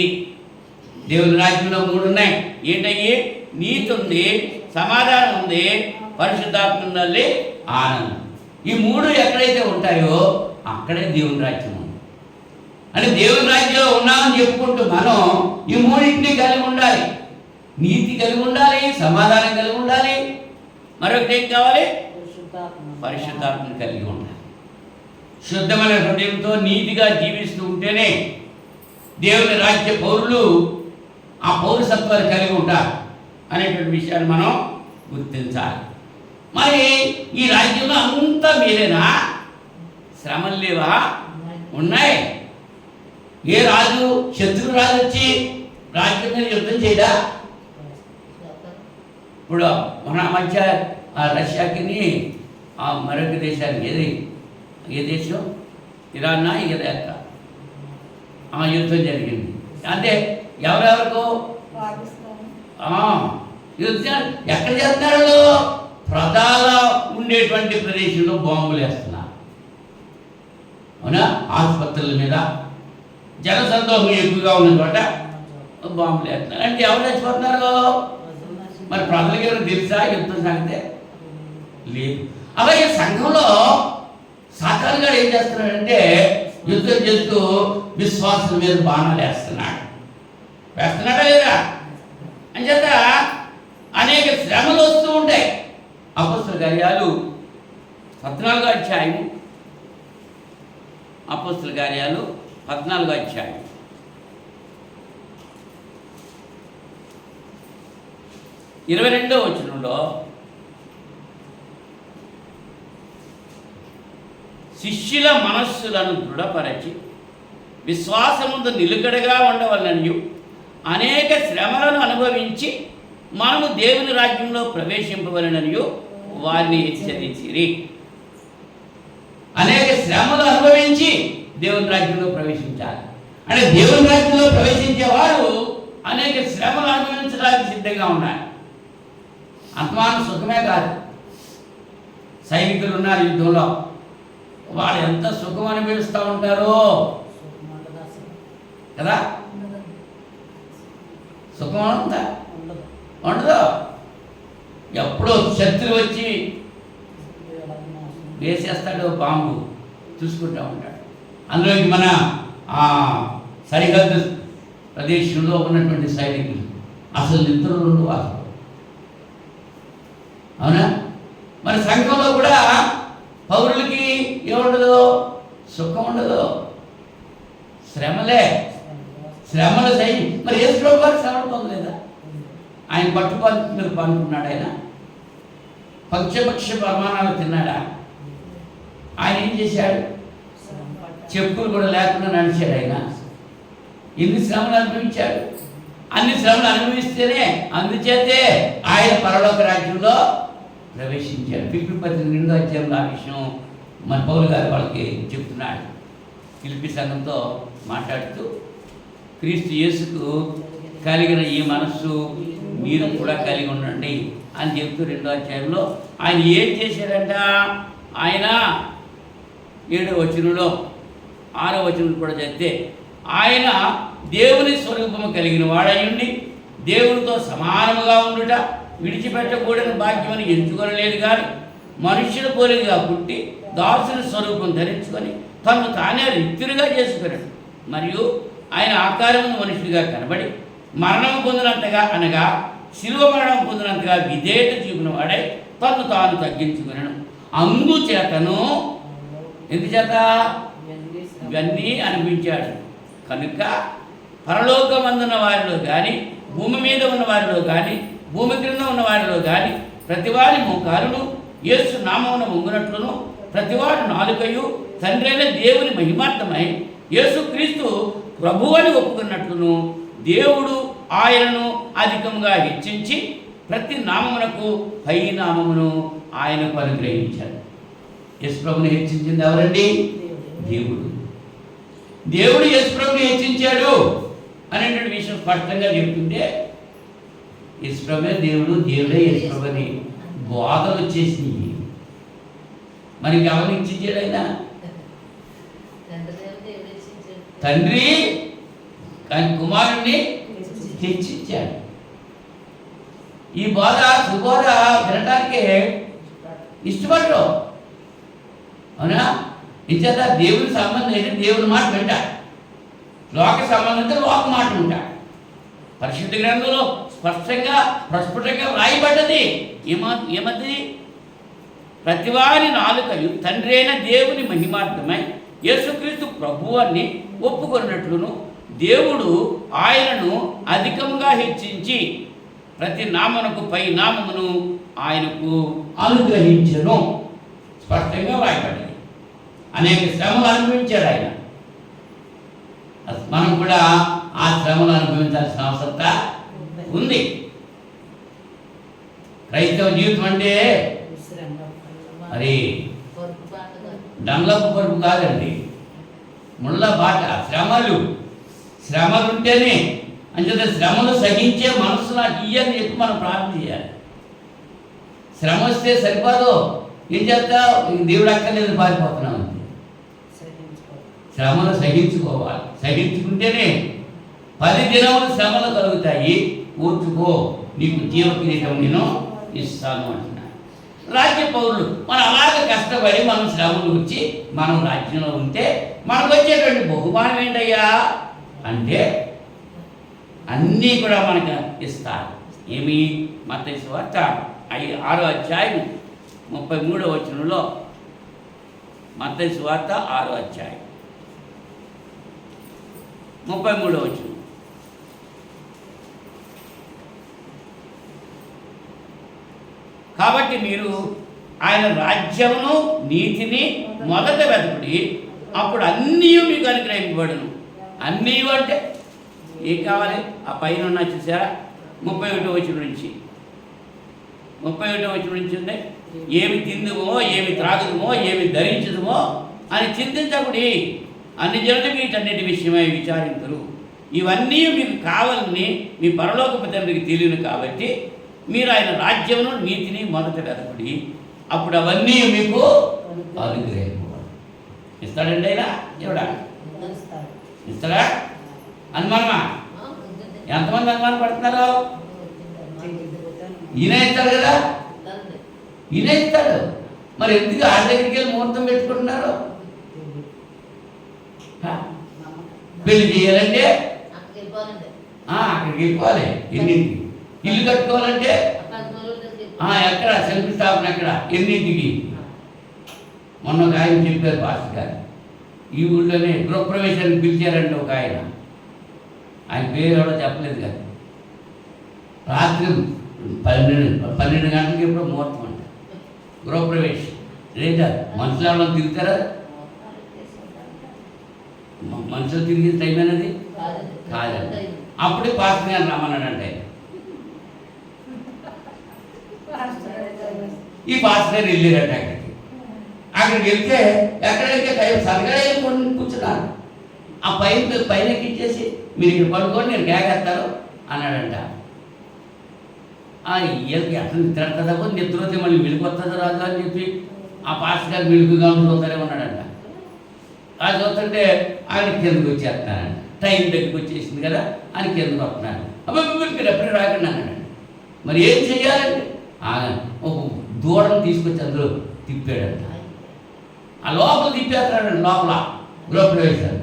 దేవుని రాజ్యంలో 3 ఉన్నాయి. ఏంటయ్యి? నీతి ఉంది, సమాధానం ఉంది, పరిశుద్ధాత్మ యందలి ఆనందం. ఈ 3 ఎక్కడైతే ఉంటాయో అక్కడే దేవుని రాజ్యం ఉంది. అంటే దేవుని రాజ్యంలో ఉన్నామని చెప్పుకుంటూ మనం ఈ 3టిని కలిగి ఉండాలి. నీతి కలిగి ఉండాలి, సమాధానం కలిగి ఉండాలి, మరొకటి ఏం కావాలి? పరిశుద్ధాత్మను కలిగి ఉండాలి. శుద్ధమైన హృదయంతో నీతిగా జీవిస్తూ ఉంటేనే దేవుని రాజ్య పౌరులు ఆ పౌరసత్వాన్ని కలిగి ఉంటారు అనేటువంటి విషయాన్ని మనం గుర్తించాలి. మరి ఈ రాజ్యంలో అంతా మీరేనా? శ్రమలు లేవా? ఉన్నాయి. ఏ రాజు, శత్రు రాజు వచ్చి రాజ్యం మీద యుద్ధం చేయడా? ఇప్పుడు మన మధ్య రష్యాకి మరొక దేశానికి ఏ దేశం ఇరాన్నా ఇరాక్ యుద్ధం జరిగింది. అంటే ఎవరెవరికో యుద్ధం ఎక్కడ చేస్తున్నారు? ప్రధాన ఉండేటువంటి ప్రదేశంలో బాంబులు వేస్తున్నారు. అవునా? ఆసుపత్రుల మీద జనసందోహం ఎక్కువగా ఉన్న చోట బాంబులు వేస్తున్నారు. అంటే ఎవరు చచ్చిపోతున్నారు? మరి ప్రజలకి ఎవరు తెలుసా యుద్ధం సంగతే? లేదు. అలాగే సంఘంలో సాతాను గారు ఏం చేస్తున్నాడంటే యుద్ధం చేస్తూ విశ్వాసం మీద బాణాలు వేస్తున్నాడా లేదా అని చేత అనేక శ్రమలు వస్తూ ఉంటాయి. అపొస్తలుల కార్యాలు 14వ అధ్యాయం, అపొస్తలుల కార్యాలు 14వ అధ్యాయం 22వ వచనంలో శిష్యుల మనస్సులను దృఢపరచి విశ్వాసముందు నిలుకడగా ఉండవలననియు అనేక శ్రమలను అనుభవించి మనము దేవుని రాజ్యంలో ప్రవేశింపవలననియు వారిని హెచ్చరించిరి. అనేక శ్రమలు అనుభవించి దేవుని రాజ్యంలో ప్రవేశించాలి. అంటే దేవుని రాజ్యంలో ప్రవేశించేవారు అనేక శ్రమలు అనుభవించడానికి సిద్ధంగా ఉన్నారు. ఆత్మాను సుఖమే కాదు. సైనికులు ఉన్నారు యుద్ధంలో, వాళ్ళు ఎంత సుఖం అనిపిస్తూ ఉంటారో కదా. సుఖం ఉందా? ఉండదు. ఎప్పుడో శత్రువు వచ్చి వేసేస్తాడు బాంబు, చూసుకుంటూ ఉంటాడు. అందులోకి మన సరిహద్దు ప్రదేశంలో ఉన్నటువంటి సైనికులు అసలు నిద్రలు ఉండవు. అవునా? మరి సంఘంలో కూడా పౌరులకి ఏముండదు? సుఖం ఉండదు, శ్రమలే. శ్రమలు మరి యేసు వారు శ్రమలు పొందలేదా? ఆయన పట్టుపాలు మీద పనుకున్నాడు. ఆయన పంచపక్ష ప్రమాణాలు తిన్నాడా? ఆయన ఏం చేశాడు? చెప్పులు కూడా లేకుండా నడిచాడు. ఆయన ఎన్ని శ్రమలు అనుభవించాడు? అన్ని శ్రమలు అనుభవిస్తేనే అందుచేతే ఆయన పరలోక రాజ్యంలో ప్రవేశించాడు. ఫిలిప్పీ పత్రిక 2వ అధ్యాయంలో ఆ విషయం మన పౌలు గారు వాళ్ళకి చెప్తున్నాడు. ఫిలిప్పీ సంఘంతో మాట్లాడుతూ క్రీస్తు యేసుకు కలిగిన ఈ మనస్సు మీరు కూడా కలిగి ఉండండి అని చెప్తూ 2వ అధ్యాయంలో ఆయన ఏం చేశాడంట? ఆయన 7వ వచనంలో 6వ వచనం కూడా చదివితే ఆయన దేవుని స్వరూపము కలిగిన వాడయ్యుండి దేవునితో సమానముగా ఉండుట విడిచిపెట్టకూడని భాగ్యమని ఎంచుకొనలేదు, కానీ మనుష్యుల పోలికగా పుట్టి దాసుని స్వరూపం ధరించుకొని తను తానే రిక్తునిగా చేసుకున్నాడు. మరియు ఆయన ఆకారమును మనుషుడిగా కనబడి మరణం పొందినంతగా అనగా శిలువ మరణం పొందినంతగా విధేయత చూపిన వాడై తను తాను తగ్గించుకున్నాడు. అందుచేతను ఎందుచేత ఇవన్నీ అనిపించాడు కనుక పరలోకమందున్న వారిలో కానీ భూమి మీద ఉన్న వారిలో కానీ భూమి క్రింద ఉన్న వారిలో కానీ ప్రతివారి మోకారును యేసు నామమున వంగునట్లును ప్రతివాడు నాలుకయు తండ్రైన దేవుని మహిమార్థమై యేసుక్రీస్తు ప్రభువని ఒప్పుకున్నట్లును దేవుడు ఆయనను అధికంగా హెచ్చించి ప్రతి నామమునకు పై నామమును ఆయనకు అనుగ్రహించాడు. యేసు ప్రభుని హెచ్చించింది ఎవరండి? దేవుడు. దేవుడు యేసు ప్రభుని హెచ్చించాడు అనేటువంటి విషయం స్పష్టంగా చెప్తుంటే యేసు ప్రభువే దేవుడు, దేవుడే యేసు ప్రభుని బోధలు వచ్చేసింది. మరి ఎవరిని హెచ్చించాడు? ఆయన తండ్రి కుమారుణ్ణి హెచ్చించాడు. ఈ బోధ సుబోధ వినటానికి ఇష్టపడరు. అవునా? ఇంచేత దేవుని సంబంధం అయితే దేవుని మాట వింటాడు, లోక సంబంధంతో లోక మాట ఉంటాడు. పరిశుద్ధ గ్రంథంలో స్పష్టంగా ప్రస్ఫుటంగా వ్రాయబడ్డది ఏమది? ప్రతివారి నాలుకయు తండ్రి అయిన దేవుని మహిమార్థమై యేసుక్రీస్తు ప్రభువాన్ని ఒప్పుకున్నట్లును దేవుడు ఆయనను అధికంగా హెచ్చించి ప్రతి నామమునకు పై నామమును ఆయనకు అనుగ్రహించెను. స్పష్టంగా వ్రాయబడ్డది. అనేక శ్రమలు అనుభవించాడు ఆయన. మనం కూడా ఆ శ్రమను అనుభవించాల్సిన అవసరత ఉంది. క్రైస్తవ జీవితం అంటే మరి డంలపు పరుపు కాదండి, ముళ్ళ బాట. శ్రమలు ఉంటేనే అంచేత శ్రమలు సహించే మనసు నాకు ఇయ్యని చెప్పి మనం ప్రార్థన చేయాలి. శ్రమ వస్తే సరిపోదు, ఏం చేస్తా, దేవుడు అక్కర్లేదు పారిపోతున్నాం అంతే. శ్రమలు సహించుకోవాలి, సహించుకుంటేనే 10 దినములు శ్రమలు కలుగుతాయి, ఓర్చుకో నీకు జీవ కిరీటం నేను ఇస్తాను అంటున్నాను. రాజ్య పౌరులు మనం అలాగే కష్టపడి మనం శ్రమలు వచ్చి మనం రాజ్యంలో ఉంటే మనకు వచ్చేటువంటి బహుమానం ఏంటయ్యా అంటే అన్నీ కూడా మనకు ఇస్తారు. ఏమి? మత్తయి సువార్త 6వ అధ్యాయం 33వ వచనంలో, మత్తయి సువార్త 6వ అధ్యాయం 33వ వచనం. కాబట్టి మీరు ఆయన రాజ్యమును నీతిని మొదట వెతకుడి, అప్పుడు అన్నీ మీకు అనుగ్రహింపబడును. అన్నీ అంటే ఏం కావాలి? ఆ పైన ఉన్న చూసారా 31వ వచనం నుంచి 31వ వచనం నుంచి ఉంది. ఏమి తిందుమో, ఏమి త్రాగుదుమో, ఏమి ధరించుదుమో అని చింతించకుడి, అన్ని జనులు వీటన్నిటి విషయమై విచారించరు. ఇవన్నీ మీకు కావాలని మీ పరలోకపు తండ్రికి తెలియను. కాబట్టి మీరు ఆయన రాజ్యమును నీతిని మొదట వెతకుడి, అప్పుడు అవన్నీ మీకు అనుగ్రహింపబడు. ఇస్తాడండి ఆయన? ఎవడా ఇస్తాడా? అనుమానమా? ఎంతమంది అనుమానం పడుతున్నారు? ఈయన ఇస్తాడు కదా, ఈయన ఇస్తాడు. మరి ఎందుకు ఆ దగ్గరికి వెళ్ళి ముహూర్తం పెట్టుకుంటున్నారు? పెళ్లి చేయాలంటే అక్కడికి వెళ్ళిపోవాలి. ఎన్నింటికి? ఇల్లు కట్టుకోవాలంటే ఎక్కడ? శంకుస్థాపన ఎక్కడ? ఎన్నింటికి? మొన్న ఒక ఆయన చెప్పారు పాస్టర్ గారు, ఈ ఊళ్ళోనే గృహప్రవేశానికి పిలిచారండి ఒక ఆయన. ఆయన పేరు ఎవడో చెప్పలేదు కదా. రాత్రి 12 గంటలకి ఎప్పుడో ముహూర్తం అంట గృహప్రవేశం. లేదా మనుషులు ఎవరైనా తిరుగుతారా? మనుషులు తిరిగే టైం అనేది కాదండి. అప్పుడే పాస్టర్ గారు రమ్మన్నాడంటే ఈ పాస్టర్ గారు వెళ్ళారట అక్కడికి వెళ్తే ఎక్కడైతే టైం సరిగా కూర్చున్నారు. ఆ పైనకి ఇచ్చేసి మీరు ఇక్కడ పడుకొని నేను కేకేస్తాను అన్నాడంట. వీళ్ళకి ఎట్లా నిద్రడుతుందో నిద్ర వస్తే మళ్ళీ వెళ్ళిపోతుందో రాదు అని చెప్పి ఆ పాస్టర్ గారు మెలుగుగా చూస్తారే ఉన్నాడంట. అది చూస్తుంటే ఆయన కిందకు వచ్చేస్తున్నానంట. టైం దగ్గరికి వచ్చేసింది కదా అని కిందకు వస్తున్నాడు. అబ్బాయి ఎప్పుడే రాకుండా అన్నాడండి. మరి ఏం చెయ్యాలండి? ఒక దూడను తీసుకొచ్చి అందులో తిప్పాడంట. ఆ లోపల తిప్పేస్తున్నాడండి. లోపల గృహప్రవేశాలు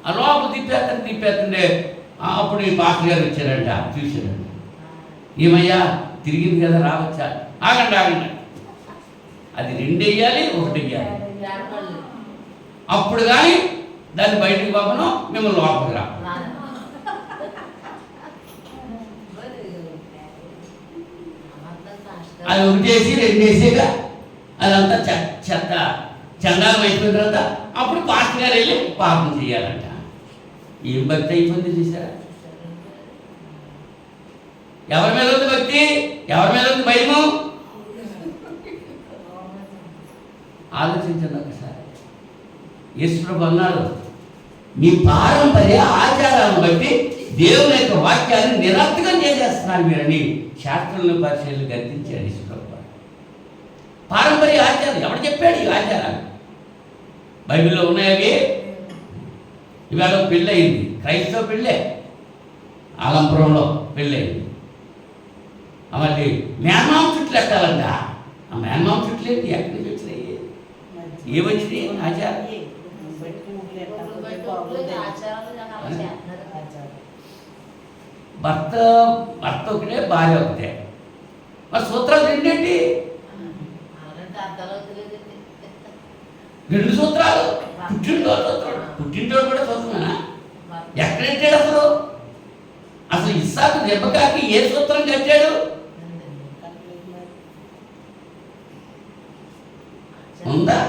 ఆ లోపల తిప్పేస్తుంటే అప్పుడు ఈ పాస్టర్ గారు వచ్చారంట. చూశాడంట. ఏమయ్యా తిరిగింది కదా, రావచ్చా? ఆగండి అది 2 వేయాలి, 1 వేయాలి. అప్పుడు కానీ దాన్ని బయటకు పంపను, మిమ్మల్ని లోపలికి రా. అది 1 వేసి 2 వేసేగా అదంతా చెత్త చందాలం అయిపోయిన తర్వాత అప్పుడు పాస్టర్ గారు వెళ్ళి పాపం చేయాలంట. ఏం భక్తి అయిపోయింది చూసారా? ఎవరి మీద ఉంది భక్తి? ఎవరి మీద ఉంది భయము? ఆలోచించండి ఒకసారి. యేసుప్రభు అన్నారు, మీ పారంపర్య ఆచారాలను బట్టి దేవుని యొక్క వాక్యాన్ని నిరర్థకం చేసేస్తున్నారు మీరని శాస్త్రంలో పరిశీలన గర్తించాడు యేసుప్రభు. పారంపర్య ఆచారం ఎవడు చెప్పాడు? ఈ ఆచారాలు బైబిల్లో ఉన్నాయవి. ఇవాళ పెళ్ళి అయింది, క్రైస్తవ పెళ్ళే, ఆలంపురంలో పెళ్ళి అయింది. మళ్ళీ మేనమామ చుట్లు ఎక్కాలంట. ఆ మేనమామ చుట్లు ఏంటి? ఎక్కడి నుంచి వచ్చినాయి? ఏమొచ్చినాయి? ఆచారం భర్త ఒకటే, భార్య ఒకటే. మరి సూత్రాలు రెండేంటి? 2 సూత్రాలు. పుట్టినరోజు కూడా సూత్రమేనా? ఎక్కడెట్టాడు అసలు ఇస్సాకు దెబ్బకాకి ఏ సూత్రం కట్టాడు? ఉందా?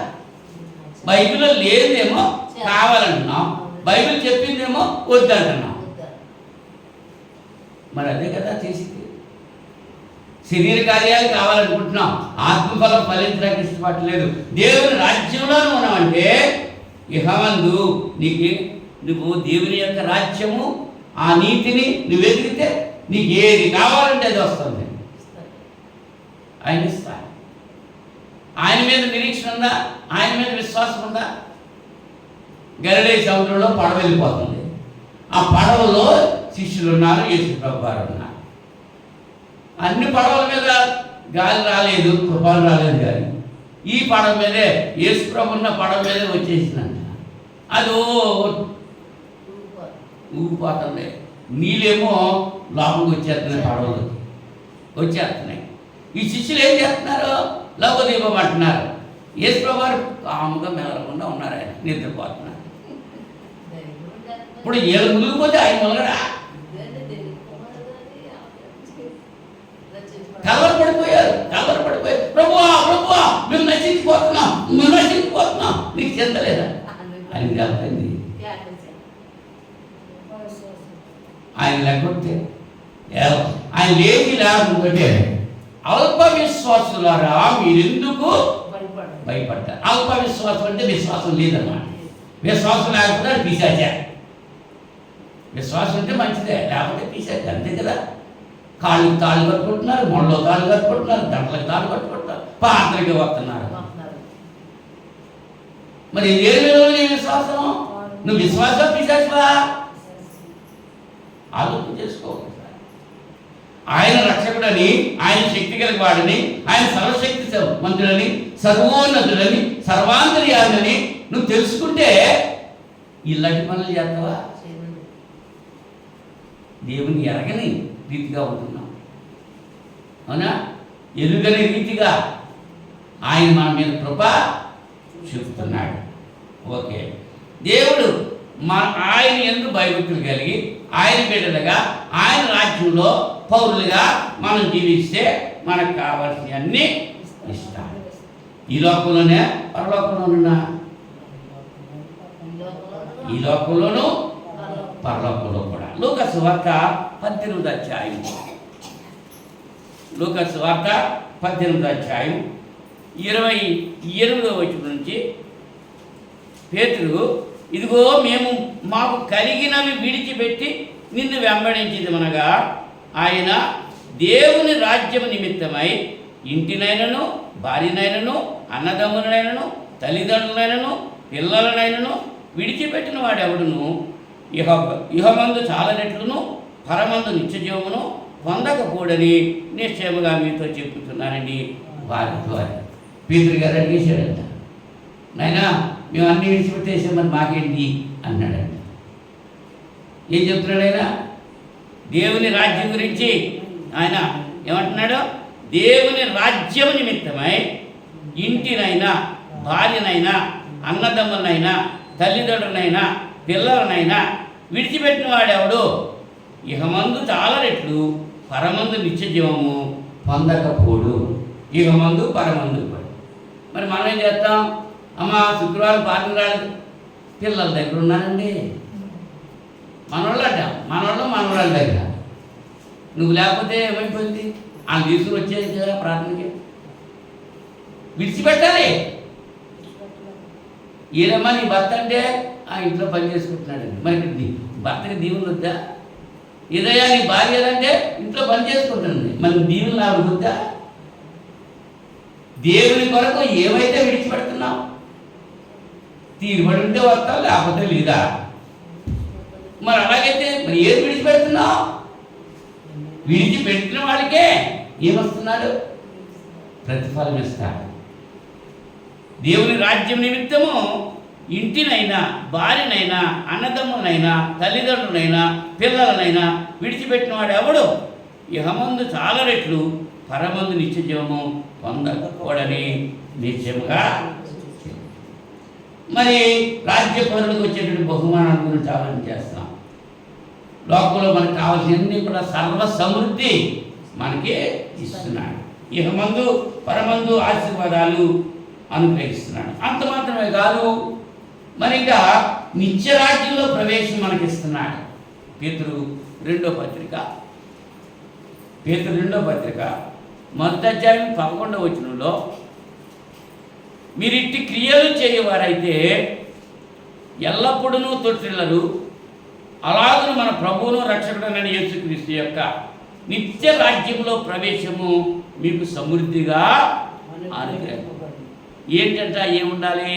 బైబిల్లో లేదేమో కావాలంటున్నాం. బైబిల్ చెప్పిందేమో వద్దంటున్నాం. మరి అదే కదా చేసింది. శరీర కార్యాలు కావాలనుకుంటున్నాం, ఆత్మఫలం ఫలించడానికి ఇష్టపడలేదు. దేవుని రాజ్యంలోనే ఉన్నామంటే ఇహమందు నువ్వు దేవుని యొక్క రాజ్యము, ఆ నీతిని నువ్వు ఎదిగితే నీకు ఏది కావాలంటే అది వస్తుంది. ఆయన ఇస్తాడు. ఆయన మీద నిరీక్షణ ఉందా? ఆయన మీద విశ్వాసం ఉందా? గలిలయ సముద్రంలో పడవ వెళ్ళిపోతుంది. ఆ పడవలో శిష్యులు ఉన్నారు, యేసు ప్రభు వారు ఉన్నారు. అన్ని పడవల మీద గాలి రాలేదు, తుఫాను రాలేదు, కానీ ఈ పడవ మీదే, యేసు ప్రభు ఉన్న పడవ మీదే వచ్చేసిందంట. అది ఊగిపోతుంది. నీళ్ళేమో లోపలికి వచ్చేస్తున్నాయి, పడవలోకి వచ్చేస్తున్నాయి. ఈ శిష్యులు ఏం చేస్తున్నారు? లవదీపం అంటున్నారు. యేసు ప్రభు వారు కాముగా మెదలకుండా ఉన్నారు, ఆయన నిద్రపోతున్నారు. ఇప్పుడు ఏళ్ళు మునిగిపోతే ఆయన మొదలడా కలవరపడిపోయారు. ప్రభువా ప్రభువా మేము నశించిపోతున్నాం, నీకు చెందలేదా అని కలిపింది. ఆయన లేకపోతే ఆయన లేచి లేకపోతే అల్ప విశ్వాసులారా మీరెందుకు భయపడ్డారు? అల్ప విశ్వాసం అంటే విశ్వాసం లేదన్నమాట. విశ్వాసం లేకపోతే పిశాచే. విశ్వాసం అంటే మంచిదే, లేకపోతే పిశాచే, అంతే కదా. కాళ్ళకి తాళ్ళు కట్టుకుంటున్నారు, మొండలో తాళ్ళు కట్టుకుంటున్నారు, గంటలకు తాళ్ళు కట్టుకుంటున్నారు, పాత్రకి వస్తున్నారు. మరి ఏ నీ విశ్వాసం? నువ్వు విశ్వాసం పిశాచవా? ఆలోచన చేసుకోవాలి. ఆయన రక్షకుడని, ఆయన శక్తి కలిగి వాడని, ఆయన సర్వశక్తి మంత్రులని, సర్వోన్నతుడని, సర్వాంతర్యాలని నువ్వు తెలుసుకుంటే ఇలాంటి పనులు చేస్తావా? దేవుని ఎరగని రీతిగా ఉంటున్నాం, అవునా? ఎరుగని రీతిగా ఆయన మన మీద కృప చూపుతున్నాడు. ఓకే, దేవుడు ఆయన ఎందుకు భయభక్తులు కలిగి ఆయన బిడ్డలుగా ఆయన రాజ్యంలో పౌరులుగా మనం జీవిస్తే మనకు కావాల్సినవన్నీ ఇస్తాడు. ఈ లోకంలోనే, పరలోకంలోనున్నా, ఈ లోకంలోనూ పరలోకంలో కూడా. లూకాసు వార్త 18వ అధ్యాయం, లూకాసు వార్త 18వ అధ్యాయం 28వ వచనం నుంచి, పేతురు ఇదిగో మేము మాకు కలిగినవి విడిచిపెట్టి నిన్ను వెంబడించిదమనగా ఆయన దేవుని రాజ్యము నిమిత్తమై ఇంటినైనను, భార్యనైనను, అన్నదమ్ములనైనను, తల్లిదండ్రులైనను, పిల్లలనైనను విడిచిపెట్టిన వాడెవడును ఇహమందు చాలనట్లును పరమందు నిత్యజీవమును పొందకపోడని నిశ్చయముగా మీతో చెప్పుతున్నానండి. వారి ద్వారా పేతురు గారు అడిగేశాడంట, నాయనా మేము అన్ని విడిచిపెట్టేసాం, మరి మాకేంటి అన్నాడంట. ఏం చెప్తున్నాడు ఆయన? దేవుని రాజ్యం గురించి ఆయన ఏమంటున్నాడు? దేవుని రాజ్యం నిమిత్తమై ఇంటినైనా, భార్యనైనా, అన్నదమ్ములనైనా, తల్లిదండ్రులనైనా, పిల్లలనైనా విడిచిపెట్టిన వాడెవడు ఇహమందు చాలా రెట్లు పరమందు నిత్యజీవము పొందకపోడు. ఇహమందు పరమందు. మరి మనం ఏం చేస్తాం? అమ్మ శుక్రవారం పార్టీ రాలేదు, పిల్లల దగ్గర ఉన్నానండి, మనోళ్ళు అంట, మనోళ్ళ దగ్గర. నువ్వు లేకపోతే ఏమైపోయింది? వాళ్ళు తీసుకుని వచ్చేది కదా ప్రార్థనకి. విడిచిపెట్టాలి. ఏదమ్మా నీ భర్త అంటే ఆ ఇంట్లో పని చేసుకుంటున్నాడండి, మరి నీ భర్తకి దీవులు వద్దా? ఏదయ్యా నీ భార్య అంటే ఇంట్లో పని చేసుకుంటుంది, మరి దీవులు నాకు వద్దా? దేవుని కొరకు ఏమైతే విడిచిపెడుతున్నావు, తీరుబడి ఉంటే వస్తావు, లేకపోతే లేదా. మరి అలాగైతే మరి ఏది విడిచిపెడుతున్నావు? విడిచిపెట్టిన వాళ్ళకే ఏమొస్తున్నాడు? ప్రతిఫలం ఇస్తాడు. దేవుని రాజ్యం నిమిత్తము ఇంటినైనా, భార్యనైనా, అన్నదమ్ములనైనా, తల్లిదండ్రులైనా, పిల్లలనైనా విడిచిపెట్టిన వాడు ఎవడు ఇహమందు చాలా రెట్లు పరమందు నిత్యజీవము పొందకూడని నిత్యముగా. మరి రాజ్య పౌరులకు వచ్చేటువంటి బహుమానాల గురించి ఆలోచన చేస్తాం. లోకంలో మనకు కావాల్సినవన్నీ కూడా సర్వ సమృద్ధి మనకి ఇస్తున్నాడు. ఇహమందు పరమందు ఆశీర్వాదాలు అనుగ్రహిస్తున్నాడు. అంత మాత్రమే కాదు, మరి ఇంకా నిత్యరాజ్యంలో ప్రవేశం మనకిస్తున్నాడు. పేతురు రెండో పత్రిక మొదటి అధ్యాయం 11వ వచనంలో, మీరు ఇట్టి క్రియలు చేయవారైతే ఎల్లప్పుడూ తొట్టిల్లరు, అలాగను మన ప్రభువును రక్షకుడైన యేసుక్రీస్తు యొక్క నిత్య రాజ్యంలో ప్రవేశము మీకు సమృద్ధిగా అనుగ్రహించబడును. ఏంటంటే ఏముండాలి?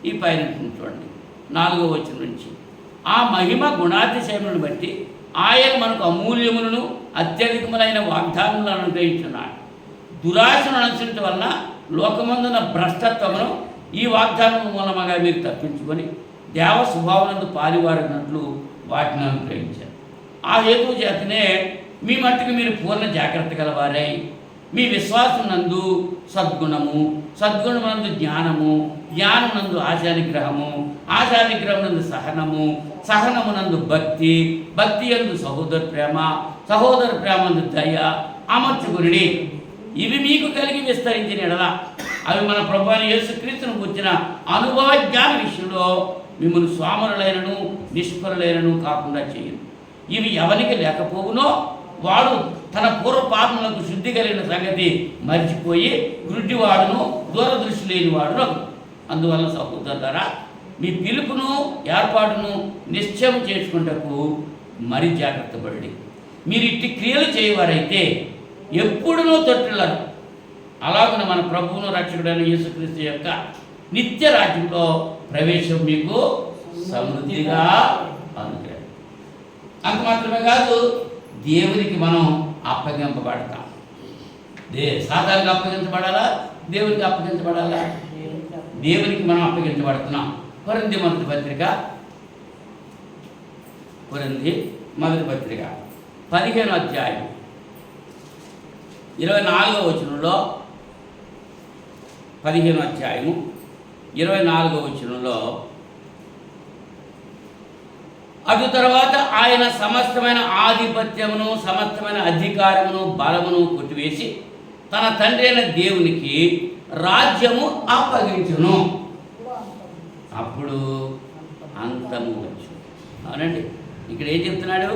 ఈ పైన చూడండి 4వ వచనం నుంచి, ఆ మహిమ గుణాతిశయములను బట్టి ఆయన మనకు అమూల్యములను అత్యధికములైన వాగ్దానములను అనుగ్రహించున్నాడు. దురాశను అనుసరించడం వలన లోకమందున భ్రష్టత్వమును ఈ వాగ్దానం మూలముగా మీరు తప్పించుకొని దేవ స్వభావనందు పాలివారినట్లు వాటిని అనుగ్రహించారు. ఆ హేతువు చేతనే మీ మట్టుకు మీరు పూర్ణ జాగ్రత్త గలవారై మీ విశ్వాసం నందు సద్గుణము, సద్గుణమునందు జ్ఞానము, జ్ఞానమునందు ఆశానిగ్రహము, ఆశానిగ్రహమునందు సహనము, సహనమునందు భక్తి, భక్తి యందు సహోదర ప్రేమ, సహోదర ప్రేమందు దయ అమర్చుకుని ఇవి మీకు కలిగి విస్తరించిన ఎడల అవి మన ప్రభువైన యేసుక్రీస్తును గుర్చిన అనుభవ జ్ఞాన విషయంలో మిమ్మల్ని స్వాములైనను నిష్ఫలులైనను కాకుండా చేయను. ఇవి ఎవరికి లేకపోవునో వాడు తన పూర్వ పాపములకు శుద్ధి కలిగిన సంగతి మర్చిపోయి గుడ్డివాడును దూరదృష్టి లేనివాడును. అందువల్ల సహోదరులారా, మీ పిలుపును ఏర్పాటును నిశ్చయం చేసుకుంటకు మరి జాగ్రత్త పడండి. మీరు ఇట్టి క్రియలు చేయవారైతే ఎప్పుడునూ తొట్టిల్లరు, అలాగనే మన ప్రభువును రక్షకుడైన యేసుక్రీస్తు యొక్క నిత్య రాజ్యంలో ప్రవేశం మీకు సమృద్ధిగా అనుగ్రహం. అంత మాత్రమే కాదు, దేవునికి మనం అప్పగింపబడతాం. సాధారణంగా అప్పగించబడాలా? దేవునికి అప్పగించబడాలా? దేవునికి మనం అప్పగించబడుతున్నాం. కొరింథీ మొదటి పత్రిక 15వ అధ్యాయం 24వ వచనంలో, 15వ అధ్యాయము 24వ వచనంలో, అటు తర్వాత ఆయన సమస్తమైన ఆధిపత్యమును, సమస్తమైన అధికారమును, బలమును కొట్టివేసి తన తండ్రి అయిన దేవునికి రాజ్యము అప్పగించును. అప్పుడు అంతము వచ్చు. అవునండి, ఇక్కడ ఏం చెప్తున్నాడు?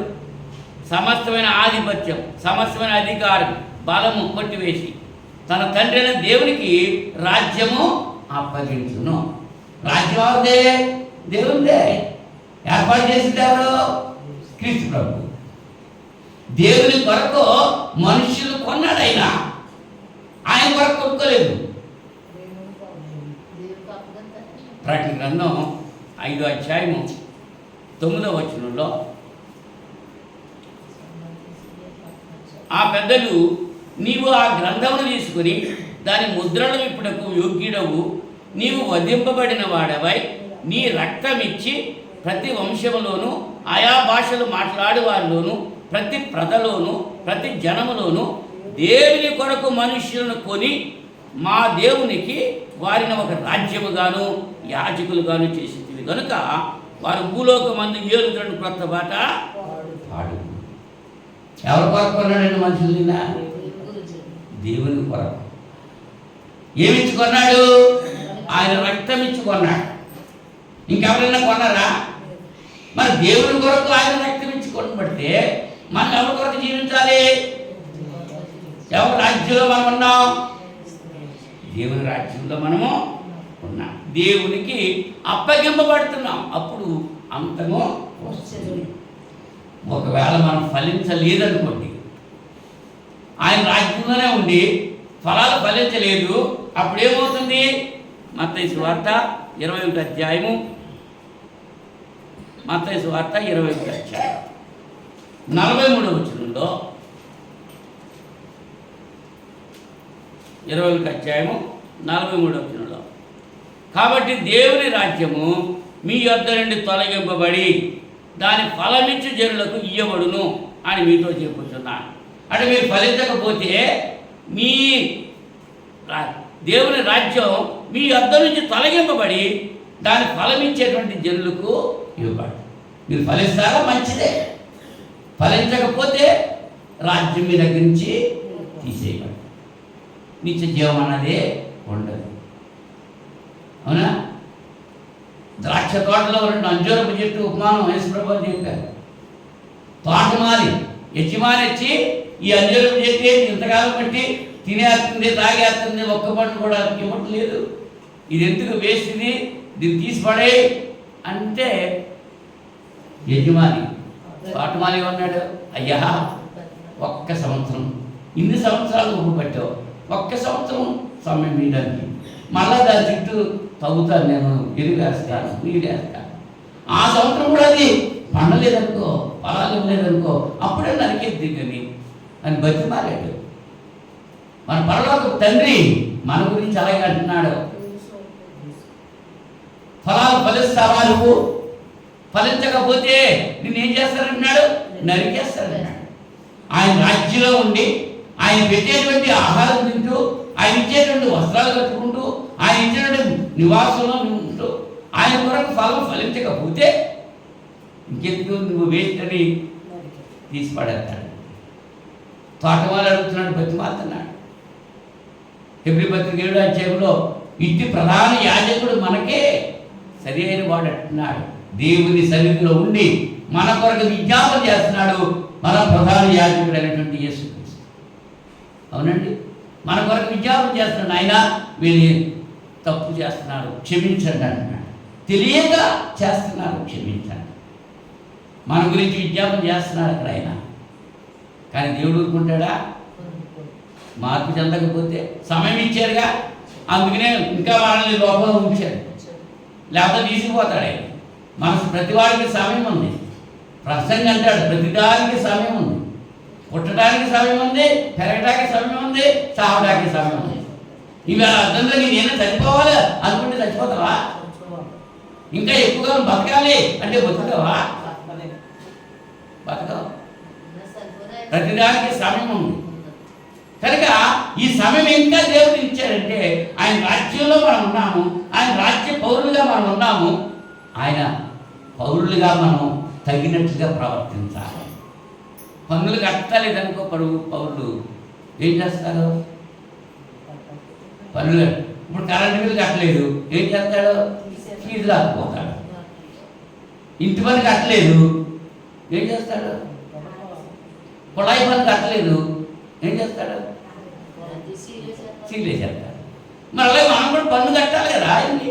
సమస్తమైన ఆధిపత్యం, సమస్తమైన అధికారం, బలము కొట్టివేసి తన తండ్రి అయిన దేవునికి రాజ్యము అప్పగించును. రాజ్యం అవుదే దేవుందే. ఏర్పాటు చేసింది ఎవరు? క్రీస్తు ప్రభు. దేవుని కొరకు మనుషులు కొన్నాడు ఆయన కొరకు కొనుక్కోలేదు. ప్రకటన గ్రంథం 5వ అధ్యాయము 9వ వచనంలో, ఆ పెద్దలు, నీవు ఆ గ్రంథమును తీసుకుని దాని ముద్రలు విప్పుటకు యోగ్యుడవు, నీవు వధింపబడిన వాడవై నీ రక్తమిచ్చి ప్రతి వంశములోను, ఆయా భాషలు మాట్లాడే వారిలోను, ప్రతి ప్రజలోను, ప్రతి జనములోను దేవుని కొరకు మనుష్యులను కొని మా దేవునికి వారిని ఒక రాజ్యముగాను యాజకులుగాను చేసింది కనుక వారు భూలోకమందు ఏలుతున్న క్రొత్త బాట పాడు. ఎవరి కొరకు కొన్నాడండి మనుషులు? దేవుని కొరకు. ఏమిచ్చి కొన్నాడు? ఆయన రక్తం ఇచ్చి కొన్నాడు. ఇంకెవరైనా కొన్నారా? మరి దేవుని కొరకు ఆయన రక్తం ఇచ్చి కొనబడితే మనం ఎవరి కొరకు జీవించాలి? ఎవరి రాజ్యంలో మనం ఉన్నాం? దేవుని రాజ్యంలో మనము ఉన్నాం. దేవునికి అప్పగింపబడుతున్నాం. అప్పుడు అంతము వస్తుంది. ఒకవేళ మనం ఫలించలేదనుకోండి, ఆయన రాజ్యంలోనే ఉండి ఫలాలు ఫలించలేదు, అప్పుడేమవుతుంది? మత్తయి సువార్త 21వ అధ్యాయము, మత్తయి సువార్త 21వ అధ్యాయం 43వ వచనంలో, 21వ అధ్యాయము 43వ వచనంలో, కాబట్టి దేవుని రాజ్యము మీ యొద్ద నుండి తొలగింపబడి దాని ఫలమిచ్చు జనులకు ఇయ్యబడును అని మీతో చెప్పుతున్నాను. అంటే మీరు ఫలించకపోతే మీ దేవుని రాజ్యం మీ యొద్ద నుంచి తొలగింపబడి దాని ఫలమిచ్చేటువంటి జనులకు ఇవ్వబడు. మీరు ఫలిస్తారా? మంచిదే. ఫలించకపోతే రాజ్యం మీ దగ్గర నుంచి తీసేయబడు. నిత్య జీవం అన్నదే ఉండదు. అవునా? ద్రాక్ష తోటలో ఉన్న అంజూరపు చెట్టు ఉపమానం యేసుప్రభు అని చెప్పారు. తోటమాలి యజమాని వచ్చి ఈ అంజూరపు చెట్టు ఇంతకాలం బట్టి తినేస్తుంది, తాగేస్తుంది, ఒక్క పండు కూడా ఇవ్వట్లేదు, ఇది ఎందుకు వేస్ట్, దీన్ని తీసి పడే అంటే యజమాని తోటమాలి ఉన్నాడు, అయ్యా ఒక్క సంవత్సరం, ఇన్ని సంవత్సరాలు ఊరు పట్టావు, ఒక్క సంవత్సరం సమయం ఇవ్వడానికి, మళ్ళా దాని చుట్టూ తవ్వుతాను, నేను ఎరువు వేస్తాను, నీరు వేస్తాను, ఆ సంవత్సరం కూడా అది పండలేదనుకో, ఫలాలు ఇవ్వలేదనుకో, అప్పుడే నరికేద్ది కానీ అని బతిమాలాడు. మన పరలోక తండ్రి మన గురించి అలాగే అంటున్నాడు, ఫలాలు ఫలిస్తావా, నువ్వు ఫలించకపోతే నిన్నేం చేస్తారంటున్నాడు, నరికేస్తారన్నాడు. ఆయన రాజ్యంలో ఉండి ఆయన పెట్టేటువంటి ఆహారం తింటూ, ఆయన ఇచ్చేటువంటి వస్త్రాలు కట్టుకుంటూ, ఆయన ఇచ్చేటువంటి నివాసంలో ఉంటూ ఆయన కొరకు ఫలం ఫలించకపోతే ఇంకెందుకు నువ్వు వేస్ట్ అని తీసి పడేస్తాడు. తోటమాలు అడుగుతున్నాడు, బతిమాలుతున్నాడు. హెబ్రీ పత్రిక 7వ అధ్యాయంలో ఇట్టి ప్రధాన యాజకుడు మనకే సరి అయిన వాడు అంటున్నాడు. దేవుని సన్నిధిలో ఉండి మన కొరకు విజ్ఞాపన చేస్తున్నాడు మన ప్రధాన యాజకుడు అనేటువంటి యేసుక్రీస్తు. అవునండి, మన కొరకు విజ్ఞాపన చేస్తున్నాడు, ఆయన వీళ్ళు తప్పు చేస్తున్నారు క్షమించండి అంటున్నాడు, తెలియక చేస్తున్నారు క్షమించండి, మన గురించి విజ్ఞాపన చేస్తున్నాడు అక్కడ ఆయన. కానీ దేవుడు ఊరుకుంటాడా? మార్పు చెందకపోతే సమయం ఇచ్చారుగా, అందుకనే ఇంకా వాళ్ళని లోపల ఉంచాడు, లేకపోతే తీసిపోతాడు ఆయన. మనసు ప్రతివాడికి సమయం ఉంది. ప్రసంగం అంటాడు ప్రతిదానికి సమయం ఉంది. పుట్టడానికి సమయం ఉంది, పెరగడానికి సమయం ఉంది, చావడానికి సమయం ఉంది. ఇవి అర్థంలో నేనే చచ్చిపోవాలి అనుకుంటే చచ్చిపోతావా? ఇంకా ఎక్కువగా బతకాలి అంటే బతుకుతావా? బతకవు. ప్రతిదానికి సమయం ఉంది కనుక ఈ సమయం ఇంకా దేవుడు ఇచ్చాడంటే ఆయన రాజ్యంలో మనం ఉన్నాము, ఆయన రాజ్య పౌరులుగా మనం ఉన్నాము. ఆయన పౌరులుగా మనం తగినట్లుగా ప్రవర్తించాలి. పన్నులు కట్టలేదనుకో పౌరులు ఏం చేస్తారు? పన్నులు ఇప్పుడు కరెంటు బిల్లు కట్టలేదు, ఏం చేస్తాడు? ఫీజు రాకపోతాడు. ఇంటి పని కట్టలేదు, ఏం చేస్తాడు? కుళాయి పని కట్టలేదు, ఏం చేస్తాడు? సీలే చేస్తాడు. మరి అలాగే మనం కూడా పన్ను కట్టాలి కదా ఆయన్ని.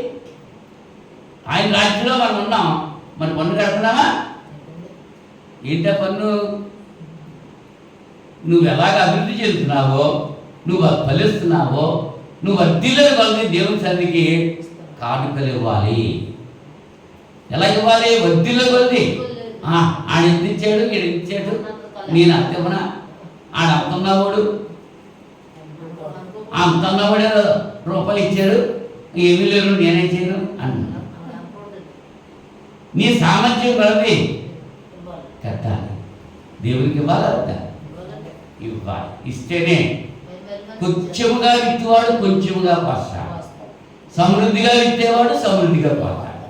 ఆయన రాజ్యంలో మనం ఉన్నాం, మరి పన్ను కడుతున్నామా? ఏంటా పన్ను? నువ్వు ఎలాగ అభివృద్ధి చెందుతున్నావో, నువ్వు ఫలిస్తున్నావో, నువ్వు వర్ధిల్లని కొలది దేవుని సన్నిధికి కానుకలు ఇవ్వాలి. ఎలా ఇవ్వాలి? వర్ధిల్లని కొలది. ఆయన ఎంత ఇచ్చాడు, ఈడు ఇచ్చాడు, నేను అంత ఇవ్వనా? ఆడ అంతున్నవాడు అంతున్నవాడు రూపాయి ఇచ్చాడు, ఏమీ లేరు నేనే చేయను అన్నా. నీ సామర్థ్యం కొలది కట్టాలి. దేవునికి ఇవ్వాలి, అవుతా ఇవ్వాలి. ఇస్తేనే కొంచెముగా విత్తేవాడు కొంచెముగా పోస్తాడు, సమృద్ధిగా విత్తేవాడు సమృద్ధిగా పోతాడు.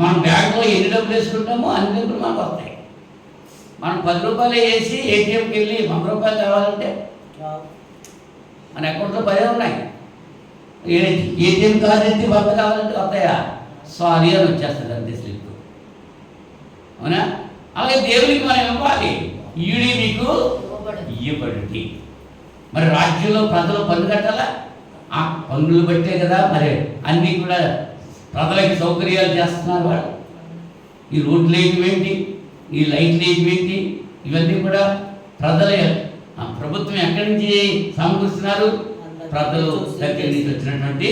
మనం బ్యాంకులో ఎన్ని డబ్బులు వేసుకుంటామో అన్ని డబ్బులు మనకు వస్తాయి. మనం 10 రూపాయలు వేసి ఏటీఎంకి వెళ్ళి 100 రూపాయలు కావాలంటే మన అకౌంట్లో 10 ఉన్నాయి. ఏటీఎం కార్డు ఎత్తి 100 కావాలంటే వస్తాయా? సారీ అని వచ్చేస్తుంది అంతే స్లిప్. అవునా? అలాగే దేవునికి మనం ఇవ్వాలి. ఈడి మీకు ఇవ్వబడి. మరి రాజ్యంలో ప్రజలు పన్ను కట్టాలా? ఆ పన్నులు బట్టే కదా మరి అన్నీ కూడా ప్రజలకి సౌకర్యాలు చేస్తున్నారు వాళ్ళు. ఈ రోడ్లు వేయటమేంటి, ఈ లైట్లు వేయటమేంటి, ఇవన్నీ కూడా ప్రజల ప్రభుత్వం ఎక్కడి నుంచి సమకూరుస్తున్నారు? ప్రజలు దగ్గర నుంచి వచ్చినటువంటి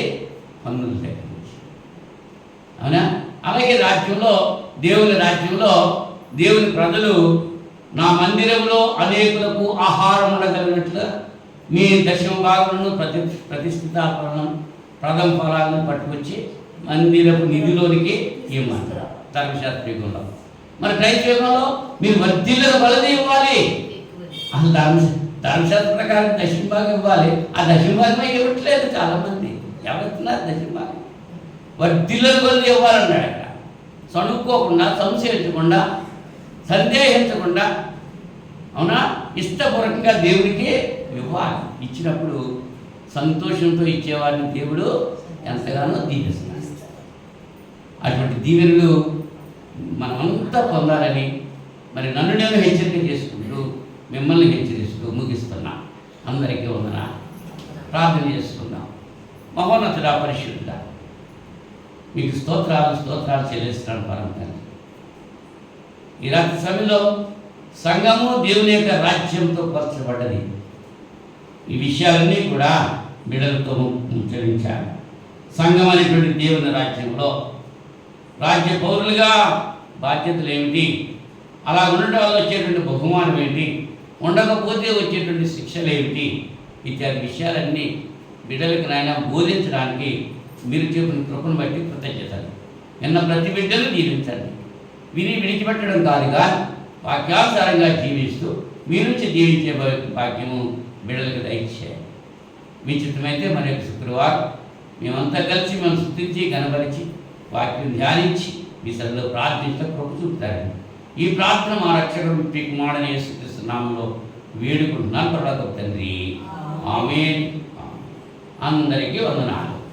పన్నుల దగ్గర నుంచి. అవునా? అలాగే రాజ్యంలో, దేవుని రాజ్యంలో దేవుని ప్రజలు నా మందిరంలో అనేకులకు ఆహారం ఉండగలిగినట్లుగా మీ దశమ భాగములను ప్రతిష్ఠితాపరణం ప్రథమ ఫలాలను పట్టుకొచ్చి మందిరపు నిధిలోనికి ఇవ్వమంటారు ధర్మశాస్త్రీయంలో. మరి క్రైస్తవంలో మీరు వర్ధిల్లను బలది ఇవ్వాలి. అసలు ధర్మశాస్త్ర ప్రకారం దశమ భాగం ఇవ్వాలి. ఆ దశమ భాగమే ఇవ్వట్లేదు చాలామంది. ఎవరుతున్నారు దశమ భాగం? వర్ధిల్లను బలది ఇవ్వాలన్నాడు అక్కడ. సణుక్కోకుండా, సంశయించకుండా, సందేహించకుండా, అవునా, ఇష్టపూర్వకంగా దేవునికి ఇవ్వాలి. ఇచ్చినప్పుడు సంతోషంతో ఇచ్చేవాడిని దేవుడు ఎంతగానో దీవిస్తున్నాడు. అటువంటి దీవెనలు మనమంతా పొందాలని మరి నన్ను నేను హెచ్చరిక చేసుకుంటూ మిమ్మల్ని హెచ్చరిస్తూ ముగిస్తున్నా. అందరికీ వందనాలు. ప్రార్థన చేసుకుందాం. మహోన్నతుడా, పరిశుద్ధుడా, మీకు స్తోత్రాలు చెల్లిస్తున్నాను పరమ తండ్రి. ఈ రాత్రి సమయంలో సంఘము దేవుని యొక్క రాజ్యంతో పరచబడ్డది. ఈ విషయాలన్నీ కూడా బిడ్డలతో ముచ్చరించాను. సంఘం అనేటువంటి దేవుని రాజ్యంలో రాజ్య పౌరులుగా బాధ్యతలు ఏమిటి, అలా ఉండటం వల్ల వచ్చేటువంటి బహుమానం ఏంటి, ఉండకపోతే వచ్చేటువంటి శిక్షలు ఏమిటి, ఇత్యాది విషయాలన్నీ బిడ్డలకు నాయన బోధించడానికి మీరు చెప్పిన కృపను బట్టి కృతజ్ఞతలు. నిన్న ప్రతి బిడ్డలు జీవించండి. విని విడిచిపెట్టడం కాదుగా వాక్యానుసారంగా జీవిస్తూ మీ నుంచి జీవించే భాగ్యము బిడ్డలకు దయచేయాలి. మీ చిత్తమైతే మన యొక్క శుక్రవారం మేమంతా కలిసి మనం స్తుతించి గణపరిచి వాక్యం ధ్యానించి మీ సన్నిధిలో ప్రార్థించడం కృప చూపుతారని ఈ ప్రార్థన మా రక్షకుడు మీ కుమారుని యేసుక్రీస్తు నామములో వేడుకుంటున్నాను పరలోకపు తండ్రి. ఆమేన్. అందరికీ వందనాలు.